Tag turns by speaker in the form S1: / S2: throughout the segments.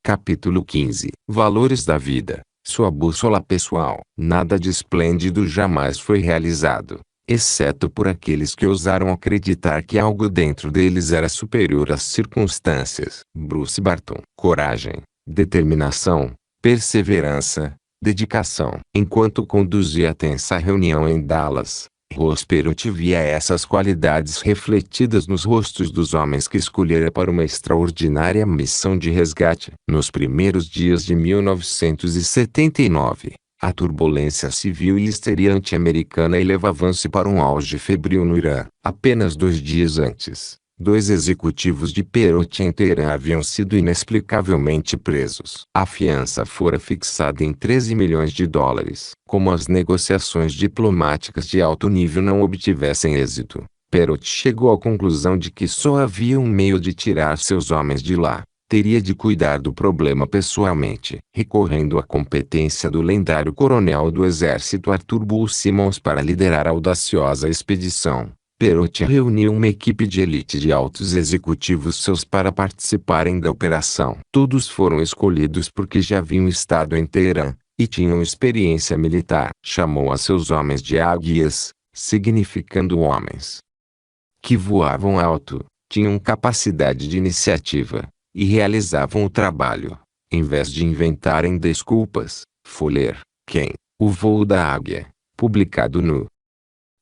S1: Capítulo 15. Valores da vida. Sua bússola pessoal. Nada de esplêndido jamais foi realizado, exceto por aqueles que ousaram acreditar que algo dentro deles era superior às circunstâncias. Bruce Barton. Coragem, determinação, perseverança, dedicação. Enquanto conduzia a tensa reunião em Dallas, Ross Perot via essas qualidades refletidas nos rostos dos homens que escolhera para uma extraordinária missão de resgate. Nos primeiros dias de 1979, a turbulência civil e histeria anti-americana elevavam-se para um auge febril no Irã. Apenas 2 dias antes, 2 executivos de Perot em Teherã haviam sido inexplicavelmente presos. A fiança fora fixada em $13 milhões. Como as negociações diplomáticas de alto nível não obtivessem êxito, Perot chegou à conclusão de que só havia um meio de tirar seus homens de lá. Teria de cuidar do problema pessoalmente, recorrendo à competência do lendário coronel do exército Arthur Bull Simmons para liderar a audaciosa expedição. Perot reuniu uma equipe de elite de altos executivos seus para participarem da operação. Todos foram escolhidos porque já haviam estado em Teherã e tinham experiência militar. Chamou a seus homens de águias, significando homens que voavam alto, tinham capacidade de iniciativa e realizavam o trabalho, em vez de inventarem desculpas. Fuller, Ken. O Voo da Águia, publicado no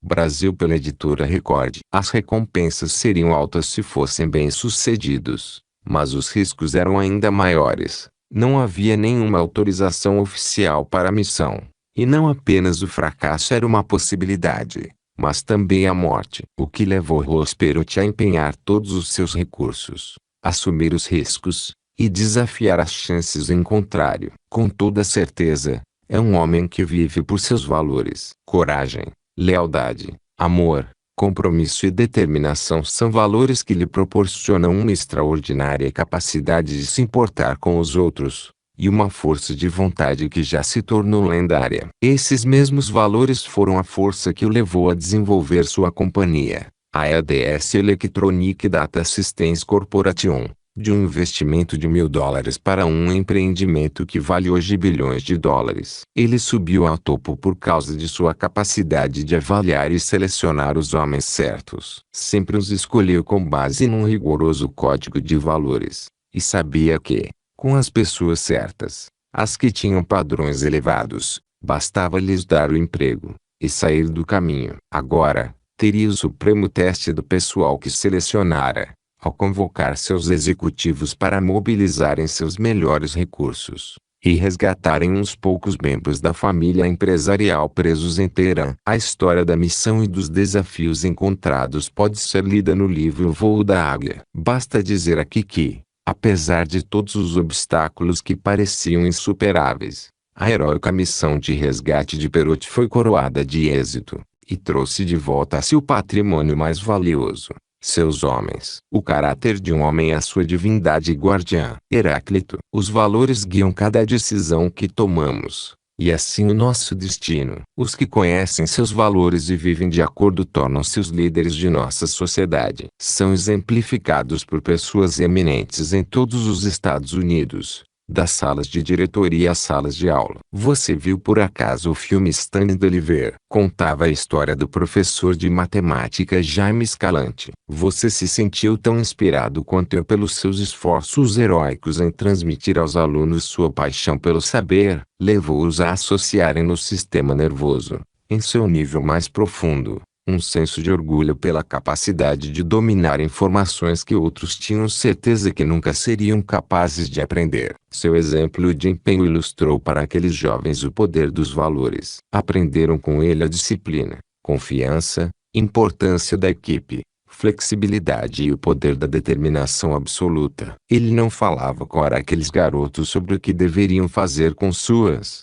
S1: Brasil pela editora Record. As recompensas seriam altas se fossem bem-sucedidos, mas os riscos eram ainda maiores. Não havia nenhuma autorização oficial para a missão, e não apenas o fracasso era uma possibilidade, mas também a morte. O que levou Ross Perot a empenhar todos os seus recursos, assumir os riscos e desafiar as chances em contrário. Com toda certeza, é um homem que vive por seus valores. Coragem, lealdade, amor, compromisso e determinação são valores que lhe proporcionam uma extraordinária capacidade de se importar com os outros, e uma força de vontade que já se tornou lendária. Esses mesmos valores foram a força que o levou a desenvolver sua companhia, a EDS Electronic Data Systems Corporation, de um investimento de $1.000 para um empreendimento que vale hoje bilhões de dólares. Ele subiu ao topo por causa de sua capacidade de avaliar e selecionar os homens certos. Sempre os escolheu com base num rigoroso código de valores, e sabia que, com as pessoas certas, as que tinham padrões elevados, bastava-lhes dar o emprego e sair do caminho. Agora, teria o supremo teste do pessoal que selecionara, ao convocar seus executivos para mobilizarem seus melhores recursos e resgatarem uns poucos membros da família empresarial presos em Teherã. A história da missão e dos desafios encontrados pode ser lida no livro O Voo da Águia. Basta dizer aqui que, apesar de todos os obstáculos que pareciam insuperáveis, a heróica missão de resgate de Perot foi coroada de êxito, e trouxe de volta a si o patrimônio mais valioso, seus homens. O caráter de um homem é a sua divindade guardiã. Heráclito. Os valores guiam cada decisão que tomamos, e assim o nosso destino. Os que conhecem seus valores e vivem de acordo tornam-se os líderes de nossa sociedade. São exemplificados por pessoas eminentes em todos os Estados Unidos, das salas de diretoria às salas de aula. Você viu por acaso o filme Stand and Deliver? Contava a história do professor de matemática Jaime Escalante. Você se sentiu tão inspirado quanto eu pelos seus esforços heróicos em transmitir aos alunos sua paixão pelo saber, levou-os a associarem no sistema nervoso, em seu nível mais profundo, um senso de orgulho pela capacidade de dominar informações que outros tinham certeza que nunca seriam capazes de aprender. Seu exemplo de empenho ilustrou para aqueles jovens o poder dos valores. Aprenderam com ele a disciplina, confiança, importância da equipe, flexibilidade e o poder da determinação absoluta. Ele não falava com aqueles garotos sobre o que deveriam fazer com suas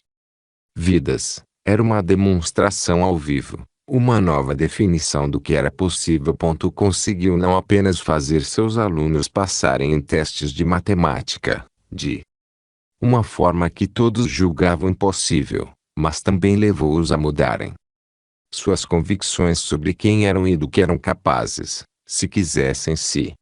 S1: vidas. Era uma demonstração ao vivo. Uma nova definição do que era possível. Conseguiu não apenas fazer seus alunos passarem em testes de matemática, de uma forma que todos julgavam impossível, mas também levou-os a mudarem suas convicções sobre quem eram e do que eram capazes, se quisessem se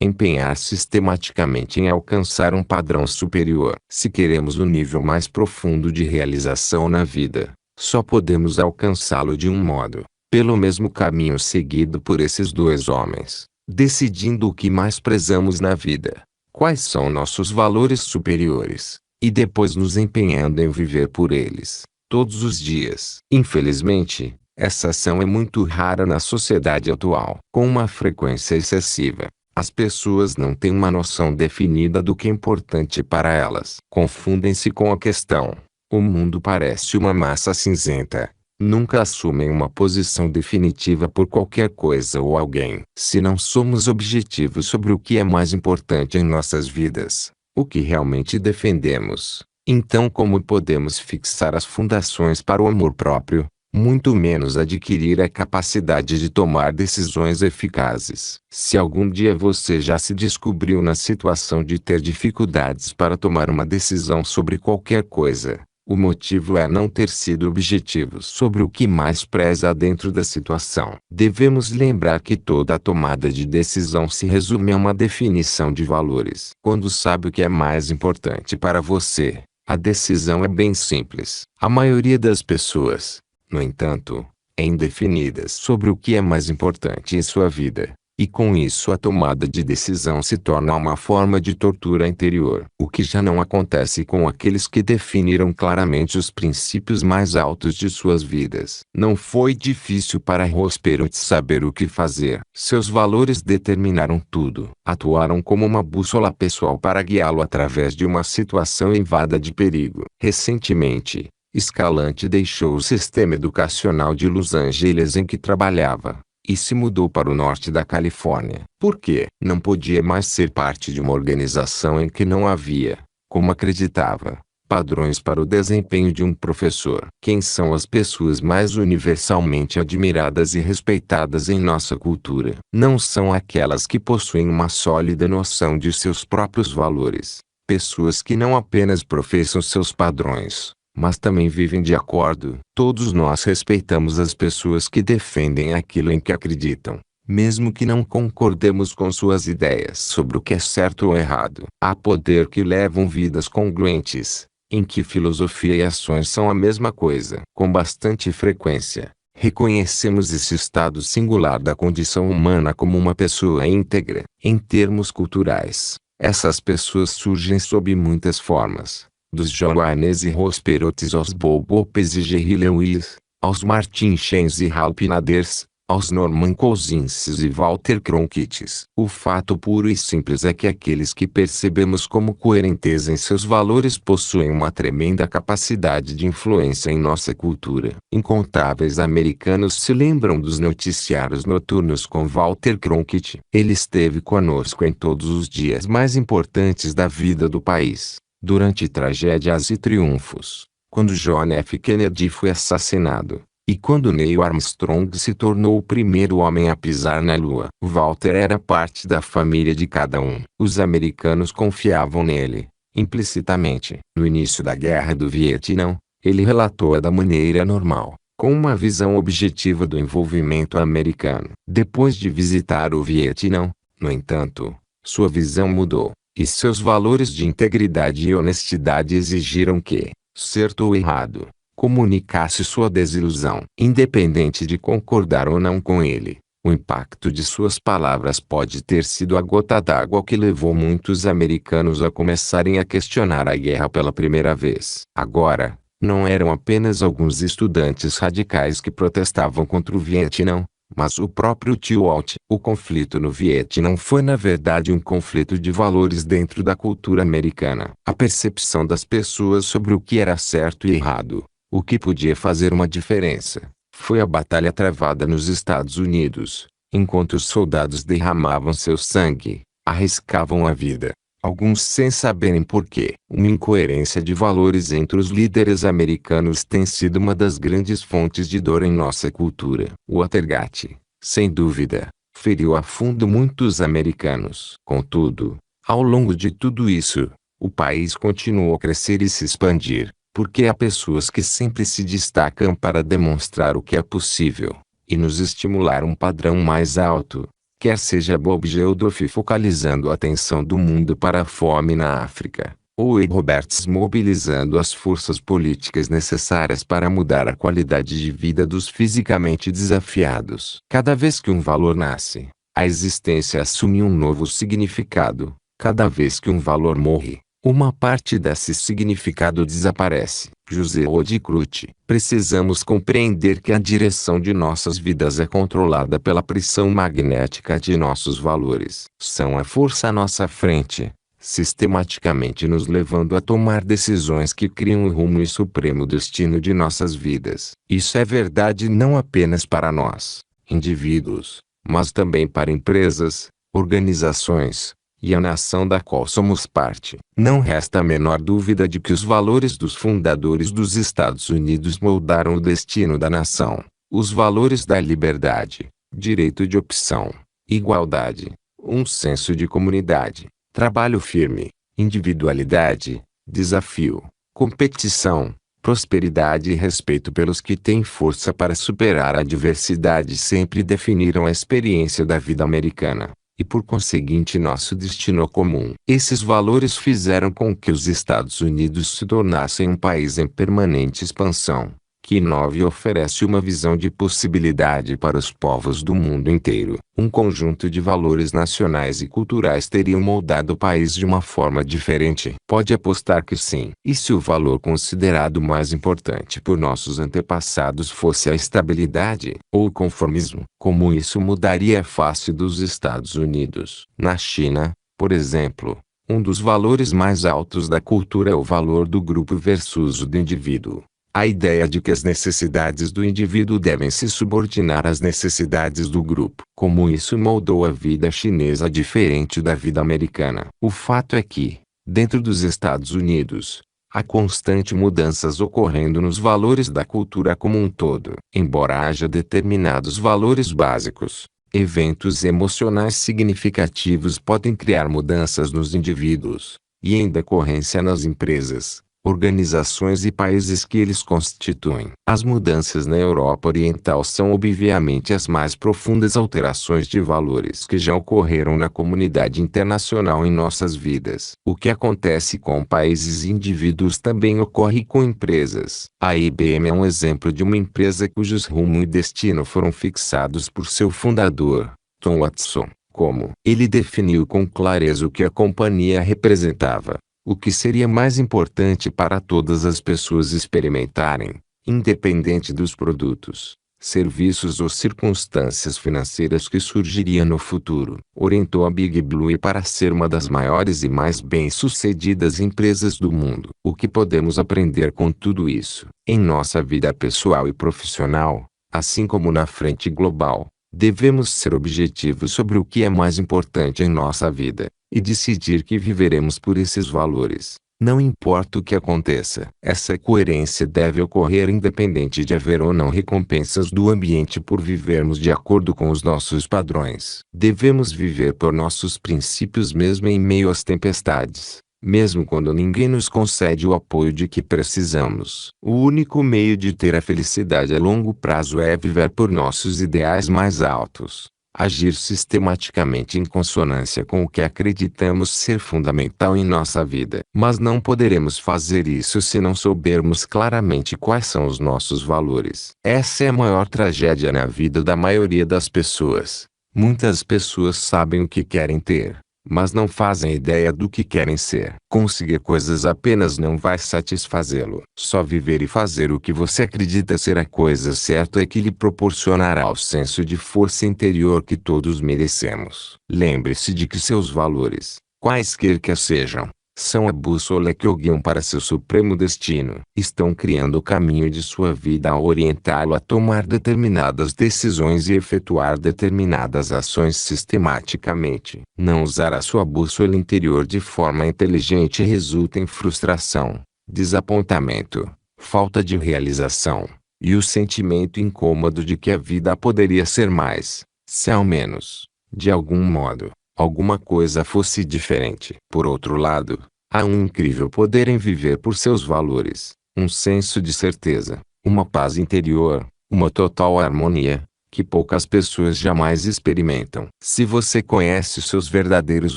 S1: empenhar sistematicamente em alcançar um padrão superior. Se queremos um nível mais profundo de realização na vida, só podemos alcançá-lo de um modo, pelo mesmo caminho seguido por esses dois homens, decidindo o que mais prezamos na vida, quais são nossos valores superiores, e depois nos empenhando em viver por eles, todos os dias. Infelizmente, essa ação é muito rara na sociedade atual. Com uma frequência excessiva, as pessoas não têm uma noção definida do que é importante para elas. Confundem-se com a questão. O mundo parece uma massa cinzenta. Nunca assumem uma posição definitiva por qualquer coisa ou alguém. Se não somos objetivos sobre o que é mais importante em nossas vidas, o que realmente defendemos, então como podemos fixar as fundações para o amor próprio? Muito menos adquirir a capacidade de tomar decisões eficazes. Se algum dia você já se descobriu na situação de ter dificuldades para tomar uma decisão sobre qualquer coisa, o motivo é não ter sido objetivos sobre o que mais preza dentro da situação. Devemos lembrar que toda a tomada de decisão se resume a uma definição de valores. Quando sabe o que é mais importante para você, a decisão é bem simples. A maioria das pessoas, no entanto, é indefinida sobre o que é mais importante em sua vida, e com isso a tomada de decisão se torna uma forma de tortura interior. O que já não acontece com aqueles que definiram claramente os princípios mais altos de suas vidas. Não foi difícil para Ross Perot saber o que fazer. Seus valores determinaram tudo. Atuaram como uma bússola pessoal para guiá-lo através de uma situação invada de perigo. Recentemente, Escalante deixou o sistema educacional de Los Angeles em que trabalhava, e se mudou para o norte da Califórnia. Por quê? Não podia mais ser parte de uma organização em que não havia, como acreditava, padrões para o desempenho de um professor. Quem são as pessoas mais universalmente admiradas e respeitadas em nossa cultura? Não são aquelas que possuem uma sólida noção de seus próprios valores. Pessoas que não apenas professam seus padrões, mas também vivem de acordo. Todos nós respeitamos as pessoas que defendem aquilo em que acreditam, mesmo que não concordemos com suas ideias sobre o que é certo ou errado. Há poder que levam vidas congruentes, em que filosofia e ações são a mesma coisa. Com bastante frequência, reconhecemos esse estado singular da condição humana como uma pessoa íntegra. Em termos culturais, essas pessoas surgem sob muitas formas. Dos Joannes e Ross Perots aos Bob Hopes e Jerry Lewis, aos Martin Sheen e Hal Pinaders, aos Norman Cousins e Walter Cronkite. O fato puro e simples é que aqueles que percebemos como coerentes em seus valores possuem uma tremenda capacidade de influência em nossa cultura. Incontáveis americanos se lembram dos noticiários noturnos com Walter Cronkite. Ele esteve conosco em todos os dias mais importantes da vida do país, durante tragédias e triunfos, quando John F. Kennedy foi assassinado, e quando Neil Armstrong se tornou o primeiro homem a pisar na Lua. Walter era parte da família de cada um. Os americanos confiavam nele, implicitamente. No início da Guerra do Vietnã, ele relatou-a da maneira normal, com uma visão objetiva do envolvimento americano. Depois de visitar o Vietnã, no entanto, sua visão mudou, e seus valores de integridade e honestidade exigiram que, certo ou errado, comunicasse sua desilusão. Independente de concordar ou não com ele, o impacto de suas palavras pode ter sido a gota d'água que levou muitos americanos a começarem a questionar a guerra pela primeira vez. Agora, não eram apenas alguns estudantes radicais que protestavam contra o Vietnã, mas o próprio tio Walt. O conflito no Vietnã foi na verdade um conflito de valores dentro da cultura americana. A percepção das pessoas sobre o que era certo e errado, o que podia fazer uma diferença, foi a batalha travada nos Estados Unidos, enquanto os soldados derramavam seu sangue, arriscavam a vida, alguns sem saberem porquê. Uma incoerência de valores entre os líderes americanos tem sido uma das grandes fontes de dor em nossa cultura. O Watergate, sem dúvida, feriu a fundo muitos americanos. Contudo, ao longo de tudo isso, o país continuou a crescer e se expandir, porque há pessoas que sempre se destacam para demonstrar o que é possível, e nos estimular um padrão mais alto, Quer seja Bob Geldof focalizando a atenção do mundo para a fome na África, ou Ed Roberts mobilizando as forças políticas necessárias para mudar a qualidade de vida dos fisicamente desafiados. Cada vez que um valor nasce, a existência assume um novo significado. Cada vez que um valor morre, uma parte desse significado desaparece. José Odicruti. Precisamos compreender que a direção de nossas vidas é controlada pela pressão magnética de nossos valores. São a força à nossa frente, sistematicamente nos levando a tomar decisões que criam o rumo e supremo destino de nossas vidas. Isso é verdade não apenas para nós, indivíduos, mas também para empresas, organizações, e a nação da qual somos parte. Não resta a menor dúvida de que os valores dos fundadores dos Estados Unidos moldaram o destino da nação. Os valores da liberdade, direito de opção, igualdade, um senso de comunidade, trabalho firme, individualidade, desafio, competição, prosperidade e respeito pelos que têm força para superar a adversidade sempre definiram a experiência da vida americana e por conseguinte nosso destino comum. Esses valores fizeram com que os Estados Unidos se tornassem um país em permanente expansão, que inova e oferece uma visão de possibilidade para os povos do mundo inteiro. Um conjunto de valores nacionais e culturais teriam moldado o país de uma forma diferente? Pode apostar que sim. E se o valor considerado mais importante por nossos antepassados fosse a estabilidade, ou o conformismo? Como isso mudaria a face dos Estados Unidos? Na China, por exemplo, um dos valores mais altos da cultura é o valor do grupo versus o do indivíduo. A ideia de que as necessidades do indivíduo devem se subordinar às necessidades do grupo. Como isso moldou a vida chinesa diferente da vida americana? O fato é que, dentro dos Estados Unidos, há constante mudanças ocorrendo nos valores da cultura como um todo. Embora haja determinados valores básicos, eventos emocionais significativos podem criar mudanças nos indivíduos, e em decorrência nas empresas, organizações e países que eles constituem. As mudanças na Europa Oriental são obviamente as mais profundas alterações de valores que já ocorreram na comunidade internacional em nossas vidas. O que acontece com países e indivíduos também ocorre com empresas. A IBM é um exemplo de uma empresa cujos rumo e destino foram fixados por seu fundador, Tom Watson. Como ele definiu com clareza o que a companhia representava, o que seria mais importante para todas as pessoas experimentarem, independente dos produtos, serviços ou circunstâncias financeiras que surgiriam no futuro. Orientou a Big Blue para ser uma das maiores e mais bem-sucedidas empresas do mundo. O que podemos aprender com tudo isso? Em nossa vida pessoal e profissional, assim como na frente global, devemos ser objetivos sobre o que é mais importante em nossa vida, e decidir que viveremos por esses valores, não importa o que aconteça. Essa coerência deve ocorrer independente de haver ou não recompensas do ambiente por vivermos de acordo com os nossos padrões. Devemos viver por nossos princípios mesmo em meio às tempestades, mesmo quando ninguém nos concede o apoio de que precisamos. O único meio de ter a felicidade a longo prazo é viver por nossos ideais mais altos. Agir sistematicamente em consonância com o que acreditamos ser fundamental em nossa vida. Mas não poderemos fazer isso se não soubermos claramente quais são os nossos valores. Essa é a maior tragédia na vida da maioria das pessoas. Muitas pessoas sabem o que querem ter, mas não fazem ideia do que querem ser. Conseguir coisas apenas não vai satisfazê-lo. Só viver e fazer o que você acredita ser a coisa certa é que lhe proporcionará o senso de força interior que todos merecemos. Lembre-se de que seus valores, quaisquer que sejam, são a bússola que o guiam para seu supremo destino. Estão criando o caminho de sua vida ao orientá-lo a tomar determinadas decisões e efetuar determinadas ações sistematicamente. Não usar a sua bússola interior de forma inteligente resulta em frustração, desapontamento, falta de realização, e o sentimento incômodo de que a vida poderia ser mais, se ao menos, de algum modo, alguma coisa fosse diferente. Por outro lado, há um incrível poder em viver por seus valores, um senso de certeza, uma paz interior, uma total harmonia, que poucas pessoas jamais experimentam. Se você conhece seus verdadeiros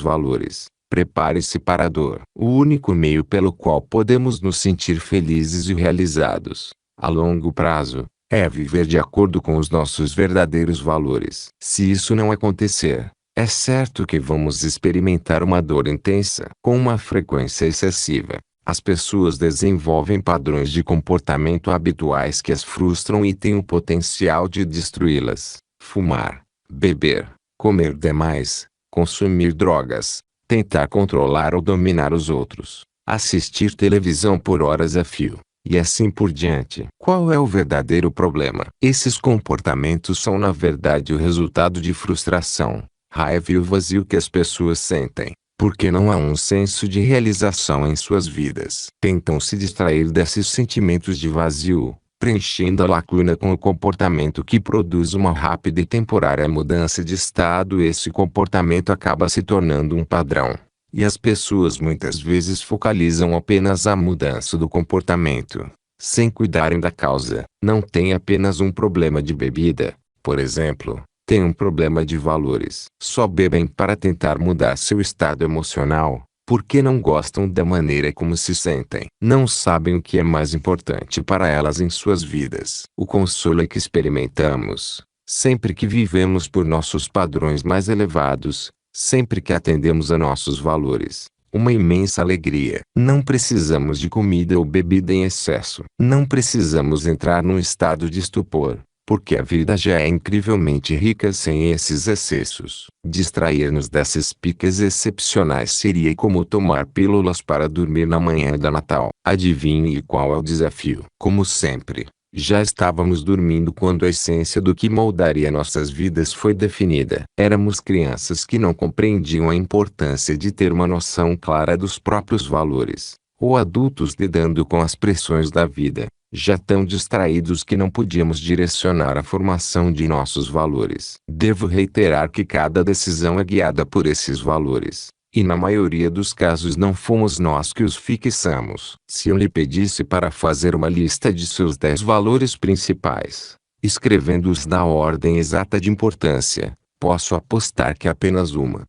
S1: valores, prepare-se para a dor. O único meio pelo qual podemos nos sentir felizes e realizados, a longo prazo, é viver de acordo com os nossos verdadeiros valores. Se isso não acontecer, é certo que vamos experimentar uma dor intensa. Com uma frequência excessiva, as pessoas desenvolvem padrões de comportamento habituais que as frustram e têm o potencial de destruí-las. Fumar, beber, comer demais, consumir drogas, tentar controlar ou dominar os outros, assistir televisão por horas a fio, e assim por diante. Qual é o verdadeiro problema? Esses comportamentos são na verdade o resultado de frustração, raiva e o vazio que as pessoas sentem, porque não há um senso de realização em suas vidas. Tentam se distrair desses sentimentos de vazio, preenchendo a lacuna com o comportamento que produz uma rápida e temporária mudança de estado. Esse comportamento acaba se tornando um padrão, e as pessoas muitas vezes focalizam apenas a mudança do comportamento, sem cuidarem da causa. Não tem apenas um problema de bebida, por exemplo. Tem um problema de valores. Só bebem para tentar mudar seu estado emocional, porque não gostam da maneira como se sentem. Não sabem o que é mais importante para elas em suas vidas. O consolo é que experimentamos, sempre que vivemos por nossos padrões mais elevados, sempre que atendemos a nossos valores, uma imensa alegria. Não precisamos de comida ou bebida em excesso. Não precisamos entrar num estado de estupor, porque a vida já é incrivelmente rica sem esses excessos. Distrair-nos dessas picas excepcionais seria como tomar pílulas para dormir na manhã da Natal. Adivinhe qual é o desafio? Como sempre, já estávamos dormindo quando a essência do que moldaria nossas vidas foi definida. Éramos crianças que não compreendiam a importância de ter uma noção clara dos próprios valores, ou adultos lidando com as pressões da vida, já tão distraídos que não podíamos direcionar a formação de nossos valores. Devo reiterar que cada decisão é guiada por esses valores, e na maioria dos casos não fomos nós que os fixamos. Se eu lhe pedisse para fazer uma lista de seus 10 valores principais, escrevendo-os na ordem exata de importância, posso apostar que apenas uma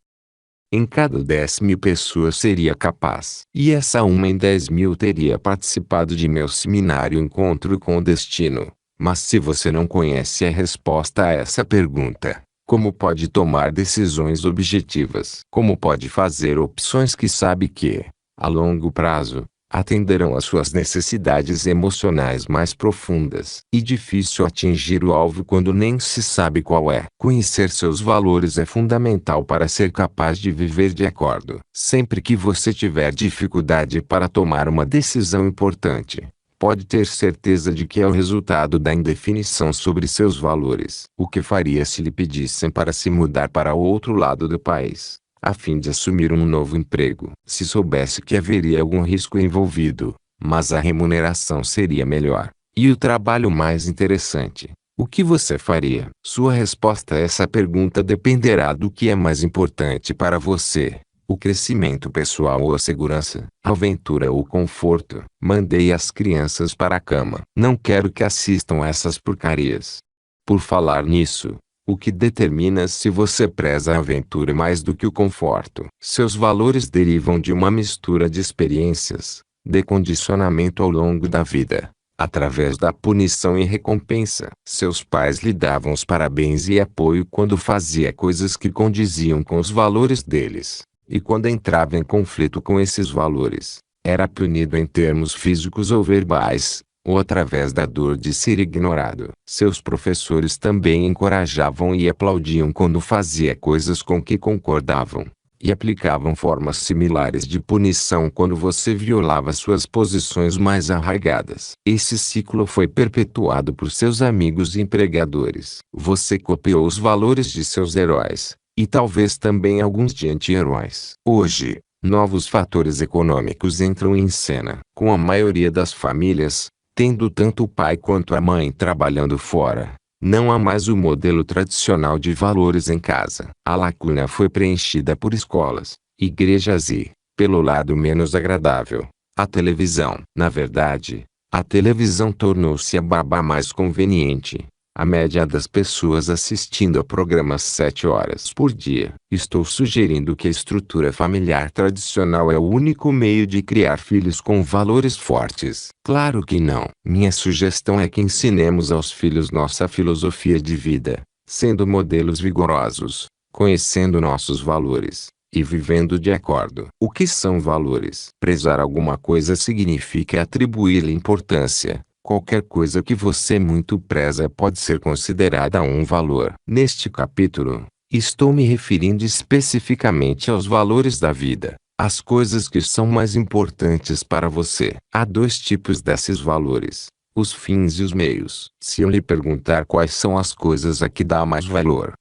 S1: em cada 10.000 pessoas seria capaz. E essa uma em 10.000 teria participado de meu seminário Encontro com o Destino. Mas se você não conhece a resposta a essa pergunta, como pode tomar decisões objetivas? Como pode fazer opções que sabe que, a longo prazo, atenderão às suas necessidades emocionais mais profundas? E difícil atingir o alvo quando nem se sabe qual é. Conhecer seus valores é fundamental para ser capaz de viver de acordo. Sempre que você tiver dificuldade para tomar uma decisão importante, pode ter certeza de que é o resultado da indefinição sobre seus valores. O que faria se lhe pedissem para se mudar para o outro lado do país, a fim de assumir um novo emprego? Se soubesse que haveria algum risco envolvido, mas a remuneração seria melhor, e o trabalho mais interessante, o que você faria? Sua resposta a essa pergunta dependerá do que é mais importante para você: o crescimento pessoal ou a segurança, a aventura ou o conforto. Mandei as crianças para a cama. Não quero que assistam essas porcarias. Por falar nisso, o que determina se você preza a aventura mais do que o conforto? Seus valores derivam de uma mistura de experiências, de condicionamento ao longo da vida, através da punição e recompensa. Seus pais lhe davam os parabéns e apoio quando fazia coisas que condiziam com os valores deles. E quando entrava em conflito com esses valores, era punido em termos físicos ou verbais, ou através da dor de ser ignorado. Seus professores também encorajavam e aplaudiam quando fazia coisas com que concordavam, e aplicavam formas similares de punição quando você violava suas posições mais arraigadas. Esse ciclo foi perpetuado por seus amigos e empregadores. Você copiou os valores de seus heróis, e talvez também alguns de anti-heróis. Hoje, novos fatores econômicos entram em cena. Com a maioria das famílias, tendo tanto o pai quanto a mãe trabalhando fora, não há mais o modelo tradicional de valores em casa. A lacuna foi preenchida por escolas, igrejas e, pelo lado menos agradável, a televisão. Na verdade, a televisão tornou-se a babá mais conveniente, A média das pessoas assistindo a programas 7 horas por dia. Estou sugerindo que a estrutura familiar tradicional é o único meio de criar filhos com valores fortes. Claro que não. Minha sugestão é que ensinemos aos filhos nossa filosofia de vida, sendo modelos vigorosos, conhecendo nossos valores e vivendo de acordo. O que são valores? Prezar alguma coisa significa atribuir-lhe importância. Qualquer coisa que você muito preza pode ser considerada um valor. Neste capítulo, estou me referindo especificamente aos valores da vida, as coisas que são mais importantes para você. Há dois tipos desses valores: os fins e os meios. Se eu lhe perguntar quais são as coisas a que dá mais valor,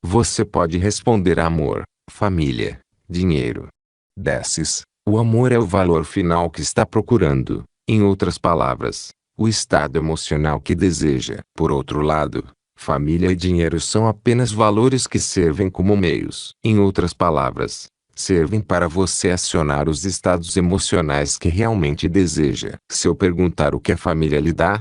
S1: você pode responder amor, família, dinheiro. Desses, o amor é o valor final que está procurando. Em outras palavras, o estado emocional que deseja. Por outro lado, família e dinheiro são apenas valores que servem como meios. Em outras palavras, servem para você acionar os estados emocionais que realmente deseja. Se eu perguntar o que a família lhe dá,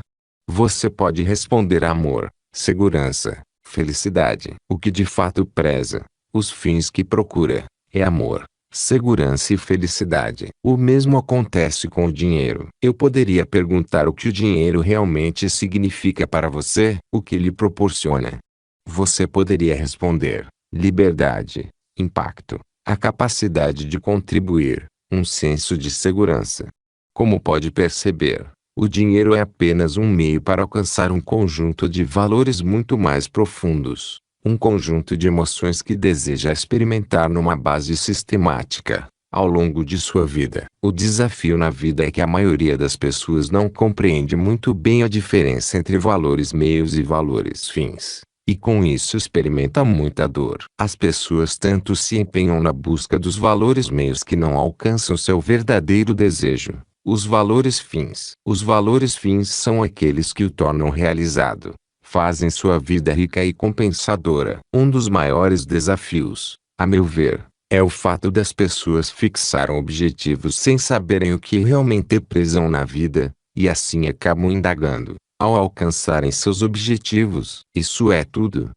S1: você pode responder amor, segurança, felicidade. O que de fato preza, os fins que procura, é amor, segurança e felicidade. O mesmo acontece com o dinheiro. Eu poderia perguntar o que o dinheiro realmente significa para você, o que lhe proporciona. Você poderia responder: liberdade, impacto, a capacidade de contribuir, um senso de segurança. Como pode perceber, o dinheiro é apenas um meio para alcançar um conjunto de valores muito mais profundos. Um conjunto de emoções que deseja experimentar numa base sistemática, ao longo de sua vida. O desafio na vida é que a maioria das pessoas não compreende muito bem a diferença entre valores meios e valores fins, e com isso experimenta muita dor. As pessoas tanto se empenham na busca dos valores meios que não alcançam seu verdadeiro desejo, os valores fins. Os valores fins são aqueles que o tornam realizado, fazem sua vida rica e compensadora. Um dos maiores desafios, a meu ver, é o fato das pessoas fixarem objetivos sem saberem o que realmente prezam na vida, e assim acabam indagando, ao alcançarem seus objetivos. Isso é tudo.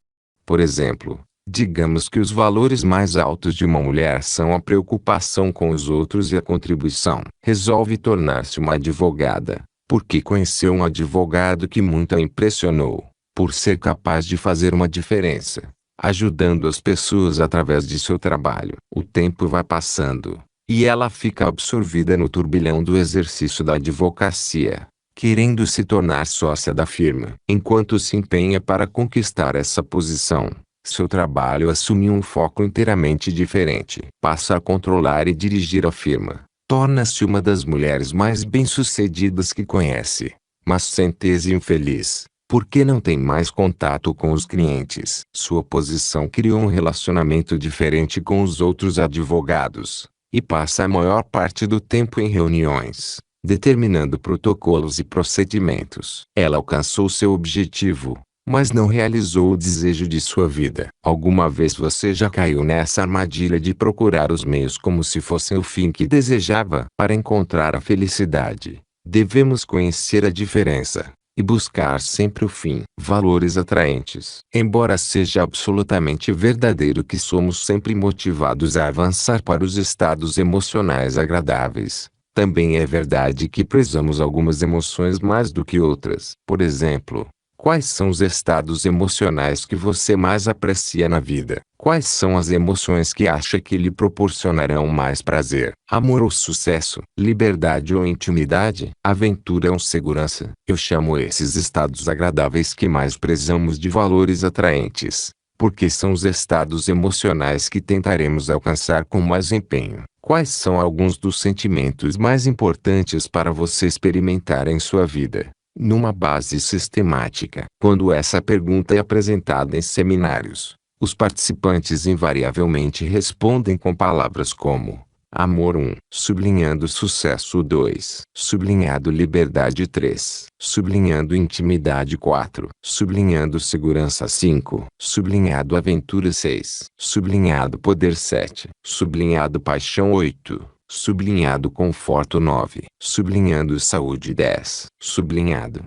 S1: Por exemplo, digamos que os valores mais altos de uma mulher são a preocupação com os outros e a contribuição. Resolve tornar-se uma advogada, porque conheceu um advogado que muito a impressionou por ser capaz de fazer uma diferença, ajudando as pessoas através de seu trabalho. O tempo vai passando, e ela fica absorvida no turbilhão do exercício da advocacia, querendo se tornar sócia da firma. Enquanto se empenha para conquistar essa posição, seu trabalho assume um foco inteiramente diferente. Passa a controlar e dirigir a firma. Torna-se uma das mulheres mais bem-sucedidas que conhece, mas sente-se infeliz, porque não tem mais contato com os clientes. Sua posição criou um relacionamento diferente com os outros advogados, e passa a maior parte do tempo em reuniões, determinando protocolos e procedimentos. Ela alcançou seu objetivo, mas não realizou o desejo de sua vida. Alguma vez você já caiu nessa armadilha de procurar os meios como se fossem o fim que desejava? Para encontrar a felicidade, devemos conhecer a diferença e buscar sempre o fim. Valores atraentes. Embora seja absolutamente verdadeiro que somos sempre motivados a avançar para os estados emocionais agradáveis, também é verdade que prezamos algumas emoções mais do que outras. Por exemplo, quais são os estados emocionais que você mais aprecia na vida? Quais são as emoções que acha que lhe proporcionarão mais prazer? Amor ou sucesso? Liberdade ou intimidade? Aventura ou segurança? Eu chamo esses estados agradáveis que mais prezamos de valores atraentes, porque são os estados emocionais que tentaremos alcançar com mais empenho. Quais são alguns dos sentimentos mais importantes para você experimentar em sua vida, numa base sistemática? Quando essa pergunta é apresentada em seminários, os participantes invariavelmente respondem com palavras como amor 1, sublinhando sucesso 2, sublinhado liberdade 3, sublinhando intimidade 4, sublinhando segurança 5, sublinhado aventura 6, sublinhado poder 7, sublinhado paixão 8, sublinhado conforto 9, sublinhando saúde 10, sublinhado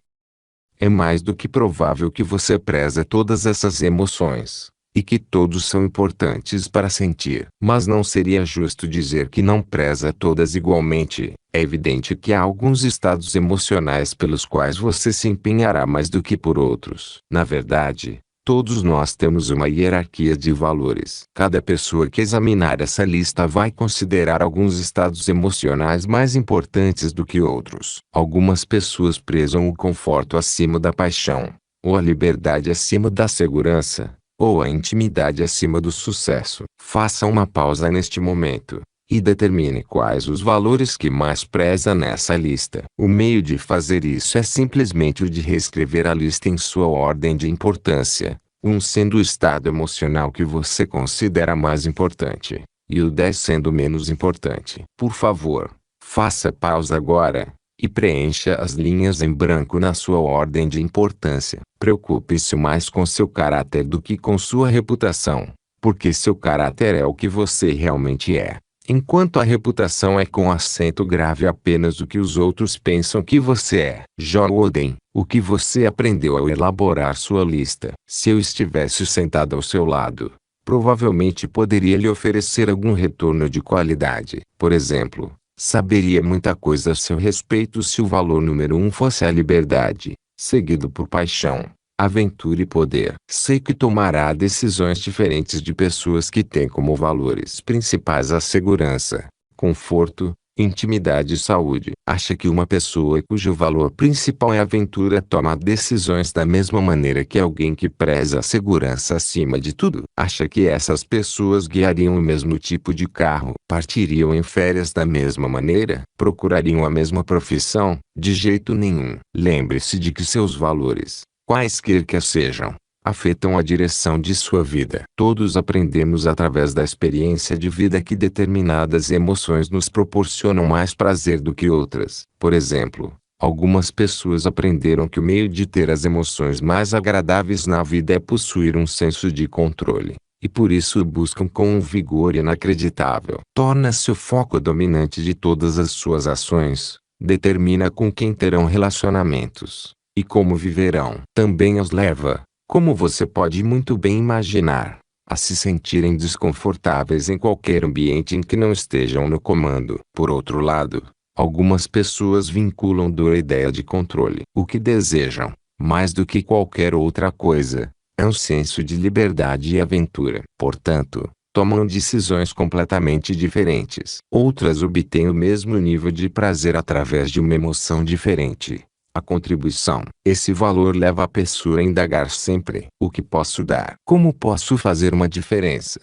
S1: É mais do que provável que você preza todas essas emoções, e que todos são importantes para sentir. Mas não seria justo dizer que não preza todas igualmente. É evidente que há alguns estados emocionais pelos quais você se empenhará mais do que por outros. Na verdade, todos nós temos uma hierarquia de valores. Cada pessoa que examinar essa lista vai considerar alguns estados emocionais mais importantes do que outros. Algumas pessoas prezam o conforto acima da paixão, ou a liberdade acima da segurança, ou a intimidade acima do sucesso. Faça uma pausa neste momento e determine quais os valores que mais preza nessa lista. O meio de fazer isso é simplesmente o de reescrever a lista em sua ordem de importância, 1 sendo o estado emocional que você considera mais importante, e o 10 sendo menos importante. Por favor, faça pausa agora e preencha as linhas em branco na sua ordem de importância. Preocupe-se mais com seu caráter do que com sua reputação, porque seu caráter é o que você realmente é, enquanto a reputação é com acento grave apenas o que os outros pensam que você é. John Wooden, o que você aprendeu ao elaborar sua lista? Se eu estivesse sentado ao seu lado, provavelmente poderia lhe oferecer algum retorno de qualidade. Por exemplo, saberia muita coisa a seu respeito se o valor número 1 fosse a liberdade, seguido por paixão, aventura e poder. Sei que tomará decisões diferentes de pessoas que têm como valores principais a segurança, conforto, intimidade e saúde. Acha que uma pessoa cujo valor principal é aventura toma decisões da mesma maneira que alguém que preza a segurança acima de tudo? Acha que essas pessoas guiariam o mesmo tipo de carro? Partiriam em férias da mesma maneira? Procurariam a mesma profissão? De jeito nenhum. Lembre-se de que seus valores, quaisquer que sejam, afetam a direção de sua vida. Todos aprendemos através da experiência de vida que determinadas emoções nos proporcionam mais prazer do que outras. Por exemplo, algumas pessoas aprenderam que o meio de ter as emoções mais agradáveis na vida é possuir um senso de controle, e por isso o buscam com um vigor inacreditável. Torna-se o foco dominante de todas as suas ações, determina com quem terão relacionamentos, e como viverão. Também os leva, como você pode muito bem imaginar, a se sentirem desconfortáveis em qualquer ambiente em que não estejam no comando. Por outro lado, algumas pessoas vinculam dura ideia de controle. O que desejam, mais do que qualquer outra coisa, é um senso de liberdade e aventura. Portanto, tomam decisões completamente diferentes. Outras obtêm o mesmo nível de prazer através de uma emoção diferente, a contribuição. Esse valor leva a pessoa a indagar sempre: o que posso dar? Como posso fazer uma diferença?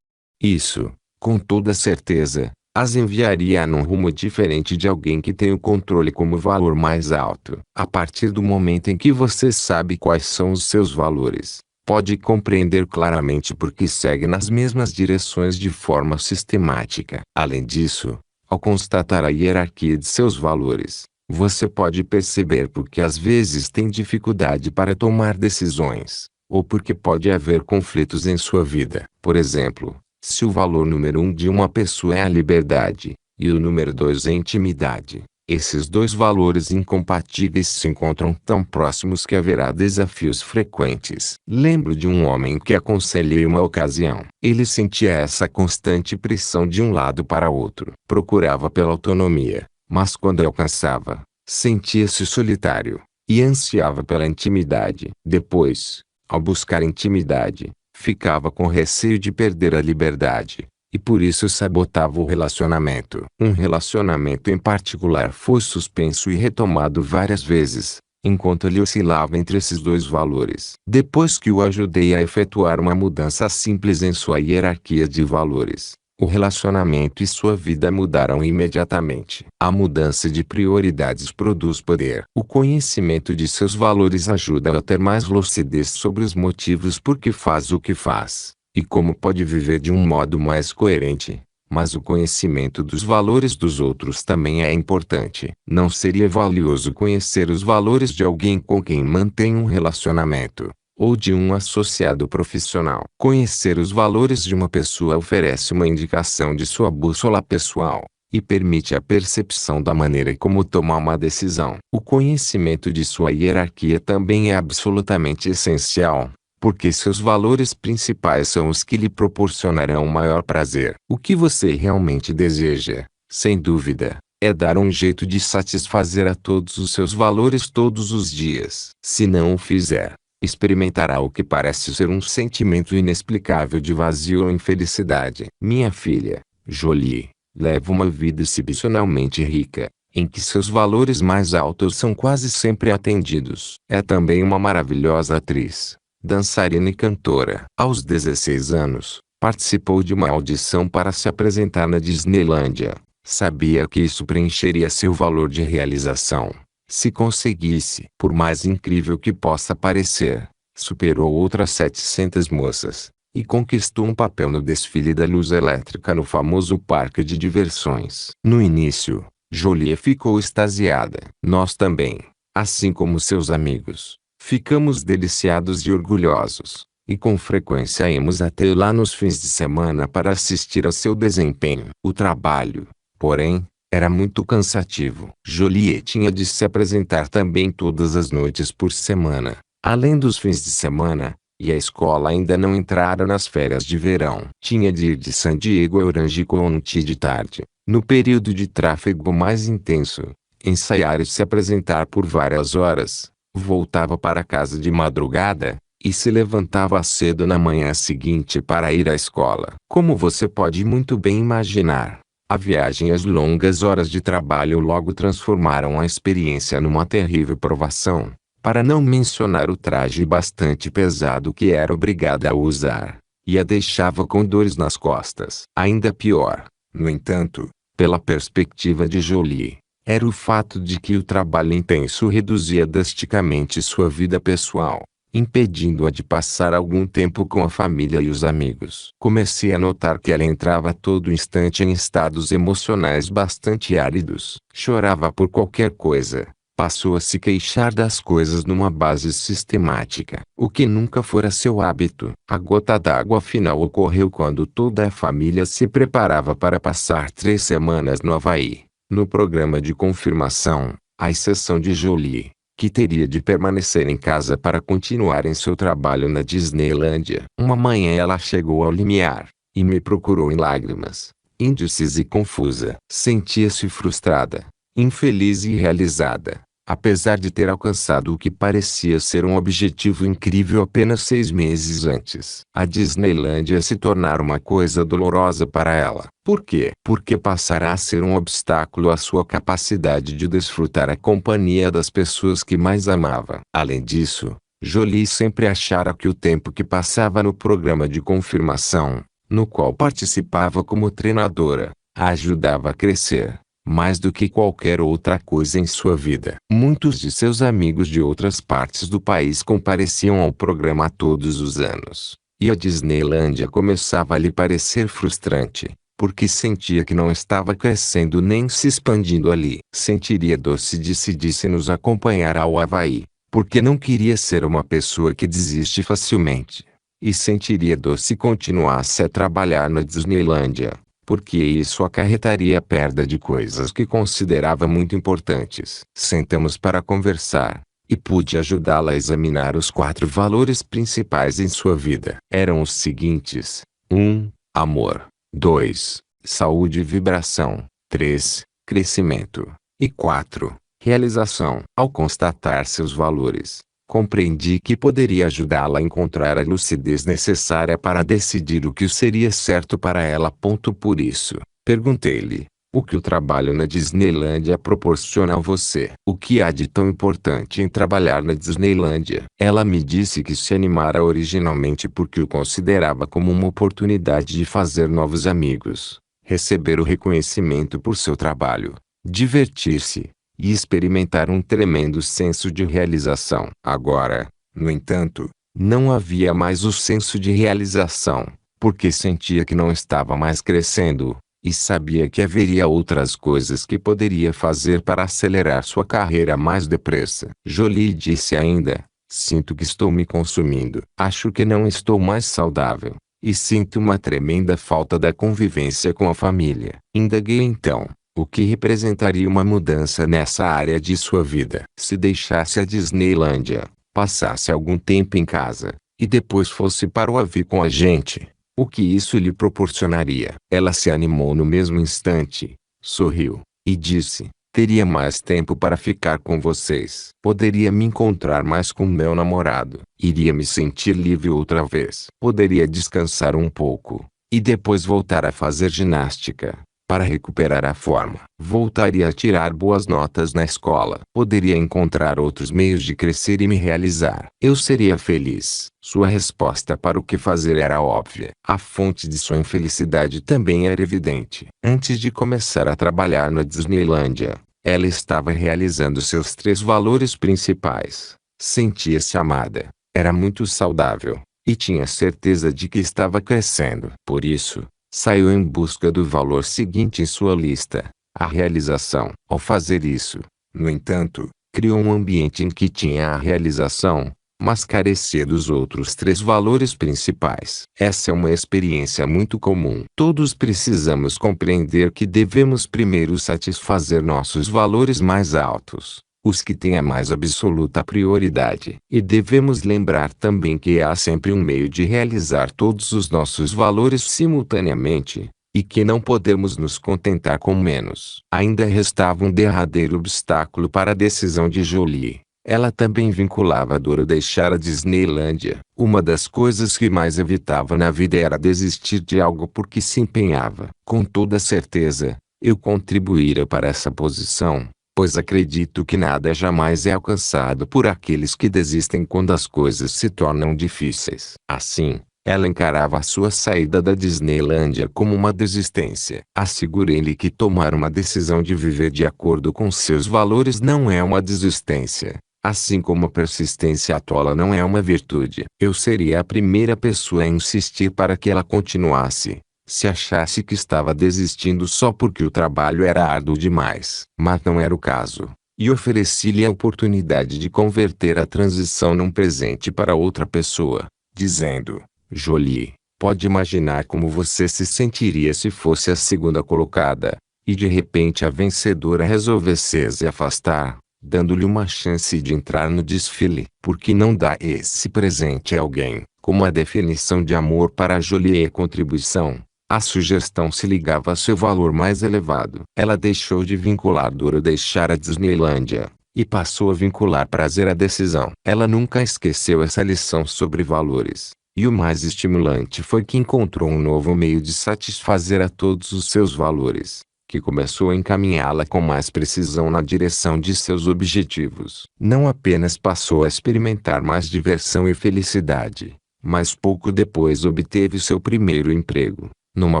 S1: Isso, com toda certeza, as enviaria num rumo diferente de alguém que tem o controle como valor mais alto. A partir do momento em que você sabe quais são os seus valores, pode compreender claramente por que segue nas mesmas direções de forma sistemática. Além disso, ao constatar a hierarquia de seus valores, você pode perceber por que às vezes tem dificuldade para tomar decisões, ou porque pode haver conflitos em sua vida. Por exemplo, se o valor número 1 de uma pessoa é a liberdade, e o número 2 é a intimidade, esses dois valores incompatíveis se encontram tão próximos que haverá desafios frequentes. Lembro de um homem que aconselhei uma ocasião. Ele sentia essa constante pressão de um lado para outro. Procurava pela autonomia, mas quando alcançava, sentia-se solitário, e ansiava pela intimidade. Depois, ao buscar intimidade, ficava com receio de perder a liberdade, e por isso sabotava o relacionamento. Um relacionamento em particular foi suspenso e retomado várias vezes, enquanto ele oscilava entre esses dois valores. Depois que o ajudei a efetuar uma mudança simples em sua hierarquia de valores, o relacionamento e sua vida mudaram imediatamente. A mudança de prioridades produz poder. O conhecimento de seus valores ajuda a ter mais lucidez sobre os motivos por que faz o que faz, e como pode viver de um modo mais coerente. Mas o conhecimento dos valores dos outros também é importante. Não seria valioso conhecer os valores de alguém com quem mantém um relacionamento, ou de um associado profissional? Conhecer os valores de uma pessoa oferece uma indicação de sua bússola pessoal, e permite a percepção da maneira como tomar uma decisão. O conhecimento de sua hierarquia também é absolutamente essencial, porque seus valores principais são os que lhe proporcionarão o maior prazer. O que você realmente deseja, sem dúvida, é dar um jeito de satisfazer a todos os seus valores todos os dias. Se não o fizer, experimentará o que parece ser um sentimento inexplicável de vazio ou infelicidade. Minha filha, Jolie, leva uma vida excepcionalmente rica, em que seus valores mais altos são quase sempre atendidos. É também uma maravilhosa atriz, dançarina e cantora. Aos 16 anos, participou de uma audição para se apresentar na Disneylândia. Sabia que isso preencheria seu valor de realização. Se conseguisse, por mais incrível que possa parecer, superou outras 700 moças, e conquistou um papel no desfile da luz elétrica no famoso parque de diversões. No início, Jolie ficou extasiada. Nós também, assim como seus amigos, ficamos deliciados e orgulhosos, e com frequência íamos até lá nos fins de semana para assistir a seu desempenho. O trabalho, porém, era muito cansativo. Jolie tinha de se apresentar também todas as noites por semana, além dos fins de semana, e a escola ainda não entrara nas férias de verão. Tinha de ir de San Diego a Orange County de tarde, no período de tráfego mais intenso, ensaiar e se apresentar por várias horas, voltava para casa de madrugada, e se levantava cedo na manhã seguinte para ir à escola. Como você pode muito bem imaginar, a viagem e as longas horas de trabalho logo transformaram a experiência numa terrível provação, para não mencionar o traje bastante pesado que era obrigada a usar, e a deixava com dores nas costas. Ainda pior, no entanto, pela perspectiva de Jolie, era o fato de que o trabalho intenso reduzia drasticamente sua vida pessoal, impedindo-a de passar algum tempo com a família e os amigos. Comecei a notar que ela entrava a todo instante em estados emocionais bastante áridos. Chorava por qualquer coisa. Passou a se queixar das coisas numa base sistemática, o que nunca fora seu hábito. A gota d'água final ocorreu quando toda a família se preparava para passar 3 semanas no Havaí, no programa de confirmação, à exceção de Jolie, que teria de permanecer em casa para continuar em seu trabalho na Disneylândia. Uma manhã ela chegou ao limiar, e me procurou em lágrimas, índices e confusa. Sentia-se frustrada, infeliz e irrealizada, apesar de ter alcançado o que parecia ser um objetivo incrível apenas 6 meses antes. A Disneylândia se tornara uma coisa dolorosa para ela. Por quê? Porque passará a ser um obstáculo à sua capacidade de desfrutar a companhia das pessoas que mais amava. Além disso, Jolie sempre achara que o tempo que passava no programa de confirmação, no qual participava como treinadora, a ajudava a crescer, mais do que qualquer outra coisa em sua vida. Muitos de seus amigos de outras partes do país compareciam ao programa todos os anos, e a Disneylândia começava a lhe parecer frustrante, porque sentia que não estava crescendo nem se expandindo ali. Sentiria dor se decidisse nos acompanhar ao Havaí, porque não queria ser uma pessoa que desiste facilmente, e sentiria dor se continuasse a trabalhar na Disneylândia, porque isso acarretaria a perda de coisas que considerava muito importantes. Sentamos para conversar, e pude ajudá-la a examinar os 4 valores principais em sua vida. Eram os seguintes: 1. Amor. 2. Saúde e vibração. 3. Crescimento. E 4. Realização. Ao constatar seus valores, compreendi que poderia ajudá-la a encontrar a lucidez necessária para decidir o que seria certo para ela. Por isso, perguntei-lhe: o que o trabalho na Disneylândia proporciona a você? O que há de tão importante em trabalhar na Disneylândia? Ela me disse que se animara originalmente porque o considerava como uma oportunidade de fazer novos amigos, receber o reconhecimento por seu trabalho, divertir-se, e experimentar um tremendo senso de realização. Agora, no entanto, não havia mais o senso de realização, porque sentia que não estava mais crescendo, e sabia que haveria outras coisas que poderia fazer para acelerar sua carreira mais depressa. Jolie disse ainda: sinto que estou me consumindo. Acho que não estou mais saudável, e sinto uma tremenda falta da convivência com a família. Indaguei então: O que representaria uma mudança nessa área de sua vida? Se deixasse a Disneylândia, passasse algum tempo em casa, e depois fosse para o avião com a gente, o que isso lhe proporcionaria? Ela se animou no mesmo instante, sorriu, e disse: teria mais tempo para ficar com vocês. Poderia me encontrar mais com meu namorado. Iria me sentir livre outra vez. Poderia descansar um pouco, e depois voltar a fazer ginástica, para recuperar a forma. Voltaria a tirar boas notas na escola. Poderia encontrar outros meios de crescer e me realizar. Eu seria feliz. Sua resposta para o que fazer era óbvia. A fonte de sua infelicidade também era evidente. Antes de começar a trabalhar na Disneylândia, ela estava realizando seus 3 valores principais. Sentia-se amada, era muito saudável, e tinha certeza de que estava crescendo. Por isso, saiu em busca do valor seguinte em sua lista: a realização. Ao fazer isso, no entanto, criou um ambiente em que tinha a realização, mas carecia dos outros 3 valores principais. Essa é uma experiência muito comum. Todos precisamos compreender que devemos primeiro satisfazer nossos valores mais altos, os que têm a mais absoluta prioridade. E devemos lembrar também que há sempre um meio de realizar todos os nossos valores simultaneamente, e que não podemos nos contentar com menos. Ainda restava um derradeiro obstáculo para a decisão de Jolie. Ela também vinculava a dor a deixar a Disneylândia. Uma das coisas que mais evitava na vida era desistir de algo porque se empenhava. Com toda certeza, eu contribuíra para essa posição, pois acredito que nada jamais é alcançado por aqueles que desistem quando as coisas se tornam difíceis. Assim, ela encarava a sua saída da Disneylândia como uma desistência. Assegurei-lhe que tomar uma decisão de viver de acordo com seus valores não é uma desistência, assim como a persistência tola não é uma virtude. Eu seria a primeira pessoa a insistir para que ela continuasse, se achasse que estava desistindo só porque o trabalho era árduo demais. Mas não era o caso, e ofereci-lhe a oportunidade de converter a transição num presente para outra pessoa, dizendo: Jolie, pode imaginar como você se sentiria se fosse a segunda colocada, e de repente a vencedora resolvesse se afastar, dando-lhe uma chance de entrar no desfile. Por que não dar esse presente a alguém? Como a definição de amor para Jolie é contribuição, a sugestão se ligava a seu valor mais elevado. Ela deixou de vincular dor a deixar a Disneylândia, e passou a vincular prazer à decisão. Ela nunca esqueceu essa lição sobre valores. E o mais estimulante foi que encontrou um novo meio de satisfazer a todos os seus valores, que começou a encaminhá-la com mais precisão na direção de seus objetivos. Não apenas passou a experimentar mais diversão e felicidade, mas pouco depois obteve seu primeiro emprego, numa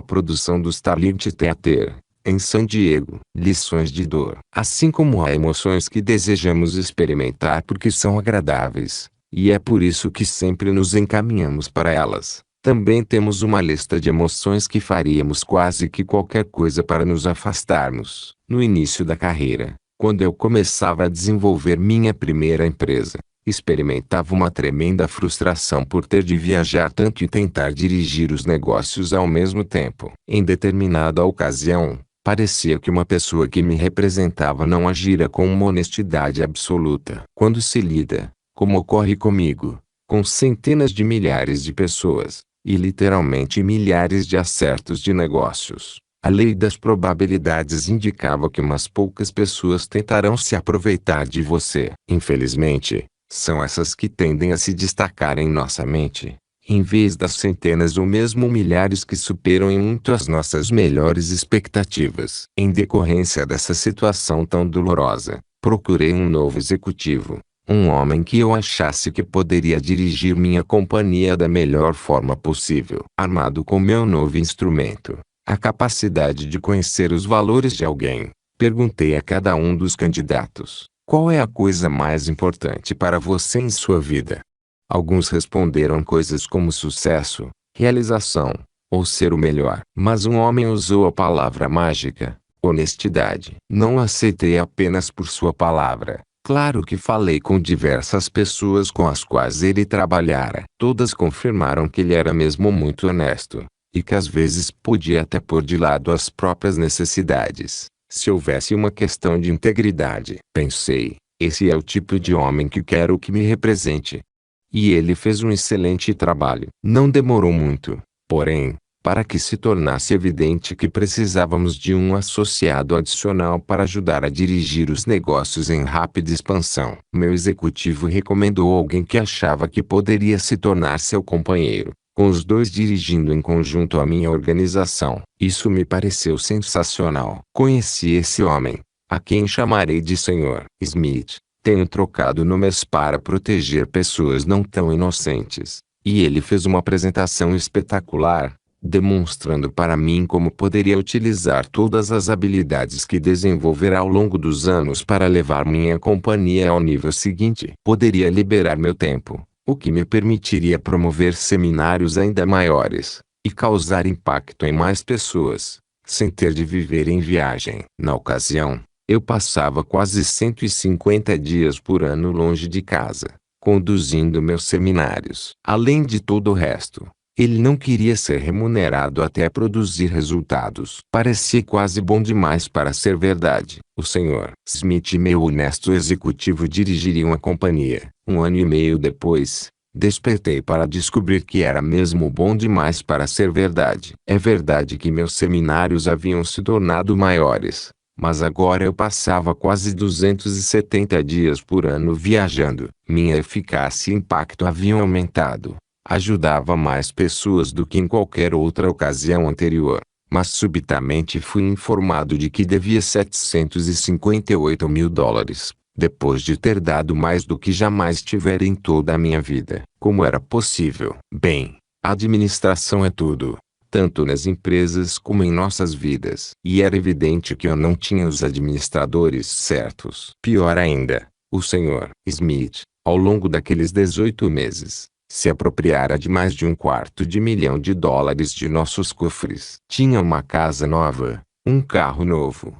S1: produção do Starlight Theater, em San Diego. Lições de dor. Assim como há emoções que desejamos experimentar porque são agradáveis, e é por isso que sempre nos encaminhamos para elas, também temos uma lista de emoções que faríamos quase que qualquer coisa para nos afastarmos. No início da carreira, quando eu começava a desenvolver minha primeira empresa, experimentava uma tremenda frustração por ter de viajar tanto e tentar dirigir os negócios ao mesmo tempo. Em determinada ocasião, parecia que uma pessoa que me representava não agira com uma honestidade absoluta. Quando se lida, como ocorre comigo, com centenas de milhares de pessoas, e literalmente milhares de acertos de negócios, a lei das probabilidades indicava que umas poucas pessoas tentarão se aproveitar de você. Infelizmente, são essas que tendem a se destacar em nossa mente, em vez das centenas ou mesmo milhares que superam em muito as nossas melhores expectativas. Em decorrência dessa situação tão dolorosa, procurei um novo executivo, um homem que eu achasse que poderia dirigir minha companhia da melhor forma possível. Armado com meu novo instrumento, a capacidade de conhecer os valores de alguém, perguntei a cada um dos candidatos: qual é a coisa mais importante para você em sua vida? Alguns responderam coisas como sucesso, realização, ou ser o melhor. Mas um homem usou a palavra mágica: honestidade. Não aceitei apenas por sua palavra. Claro que falei com diversas pessoas com as quais ele trabalhara. Todas confirmaram que ele era mesmo muito honesto, e que às vezes podia até pôr de lado as próprias necessidades, Se houvesse uma questão de integridade, pensei, esse é o tipo de homem que quero que me represente. E ele fez um excelente trabalho. Não demorou muito, porém, para que se tornasse evidente que precisávamos de um associado adicional para ajudar a dirigir os negócios em rápida expansão. Meu executivo recomendou alguém que achava que poderia se tornar seu companheiro, com os dois dirigindo em conjunto a minha organização. Isso me pareceu sensacional. Conheci esse homem, a quem chamarei de Sr. Smith. Tenho trocado nomes para proteger pessoas não tão inocentes. E ele fez uma apresentação espetacular, demonstrando para mim como poderia utilizar todas as habilidades que desenvolverá ao longo dos anos para levar minha companhia ao nível seguinte. Poderia liberar meu tempo, o que me permitiria promover seminários ainda maiores, e causar impacto em mais pessoas, sem ter de viver em viagem. Na ocasião, eu passava quase 150 dias por ano longe de casa, conduzindo meus seminários. Além de todo o resto, ele não queria ser remunerado até produzir resultados. Parecia quase bom demais para ser verdade. O Sr. Smith e meu honesto executivo dirigiriam a companhia. 1 ano e meio depois, despertei para descobrir que era mesmo bom demais para ser verdade. É verdade que meus seminários haviam se tornado maiores, mas agora eu passava quase 270 dias por ano viajando. Minha eficácia e impacto haviam aumentado. Ajudava mais pessoas do que em qualquer outra ocasião anterior, mas subitamente fui informado de que devia $758.000, depois de ter dado mais do que jamais tivera em toda a minha vida. Como era possível? Bem, a administração é tudo, tanto nas empresas como em nossas vidas. E era evidente que eu não tinha os administradores certos. Pior ainda, o Sr. Smith, ao longo daqueles 18 meses, se apropriara de mais de $250 milhões de nossos cofres. Tinha uma casa nova, um carro novo.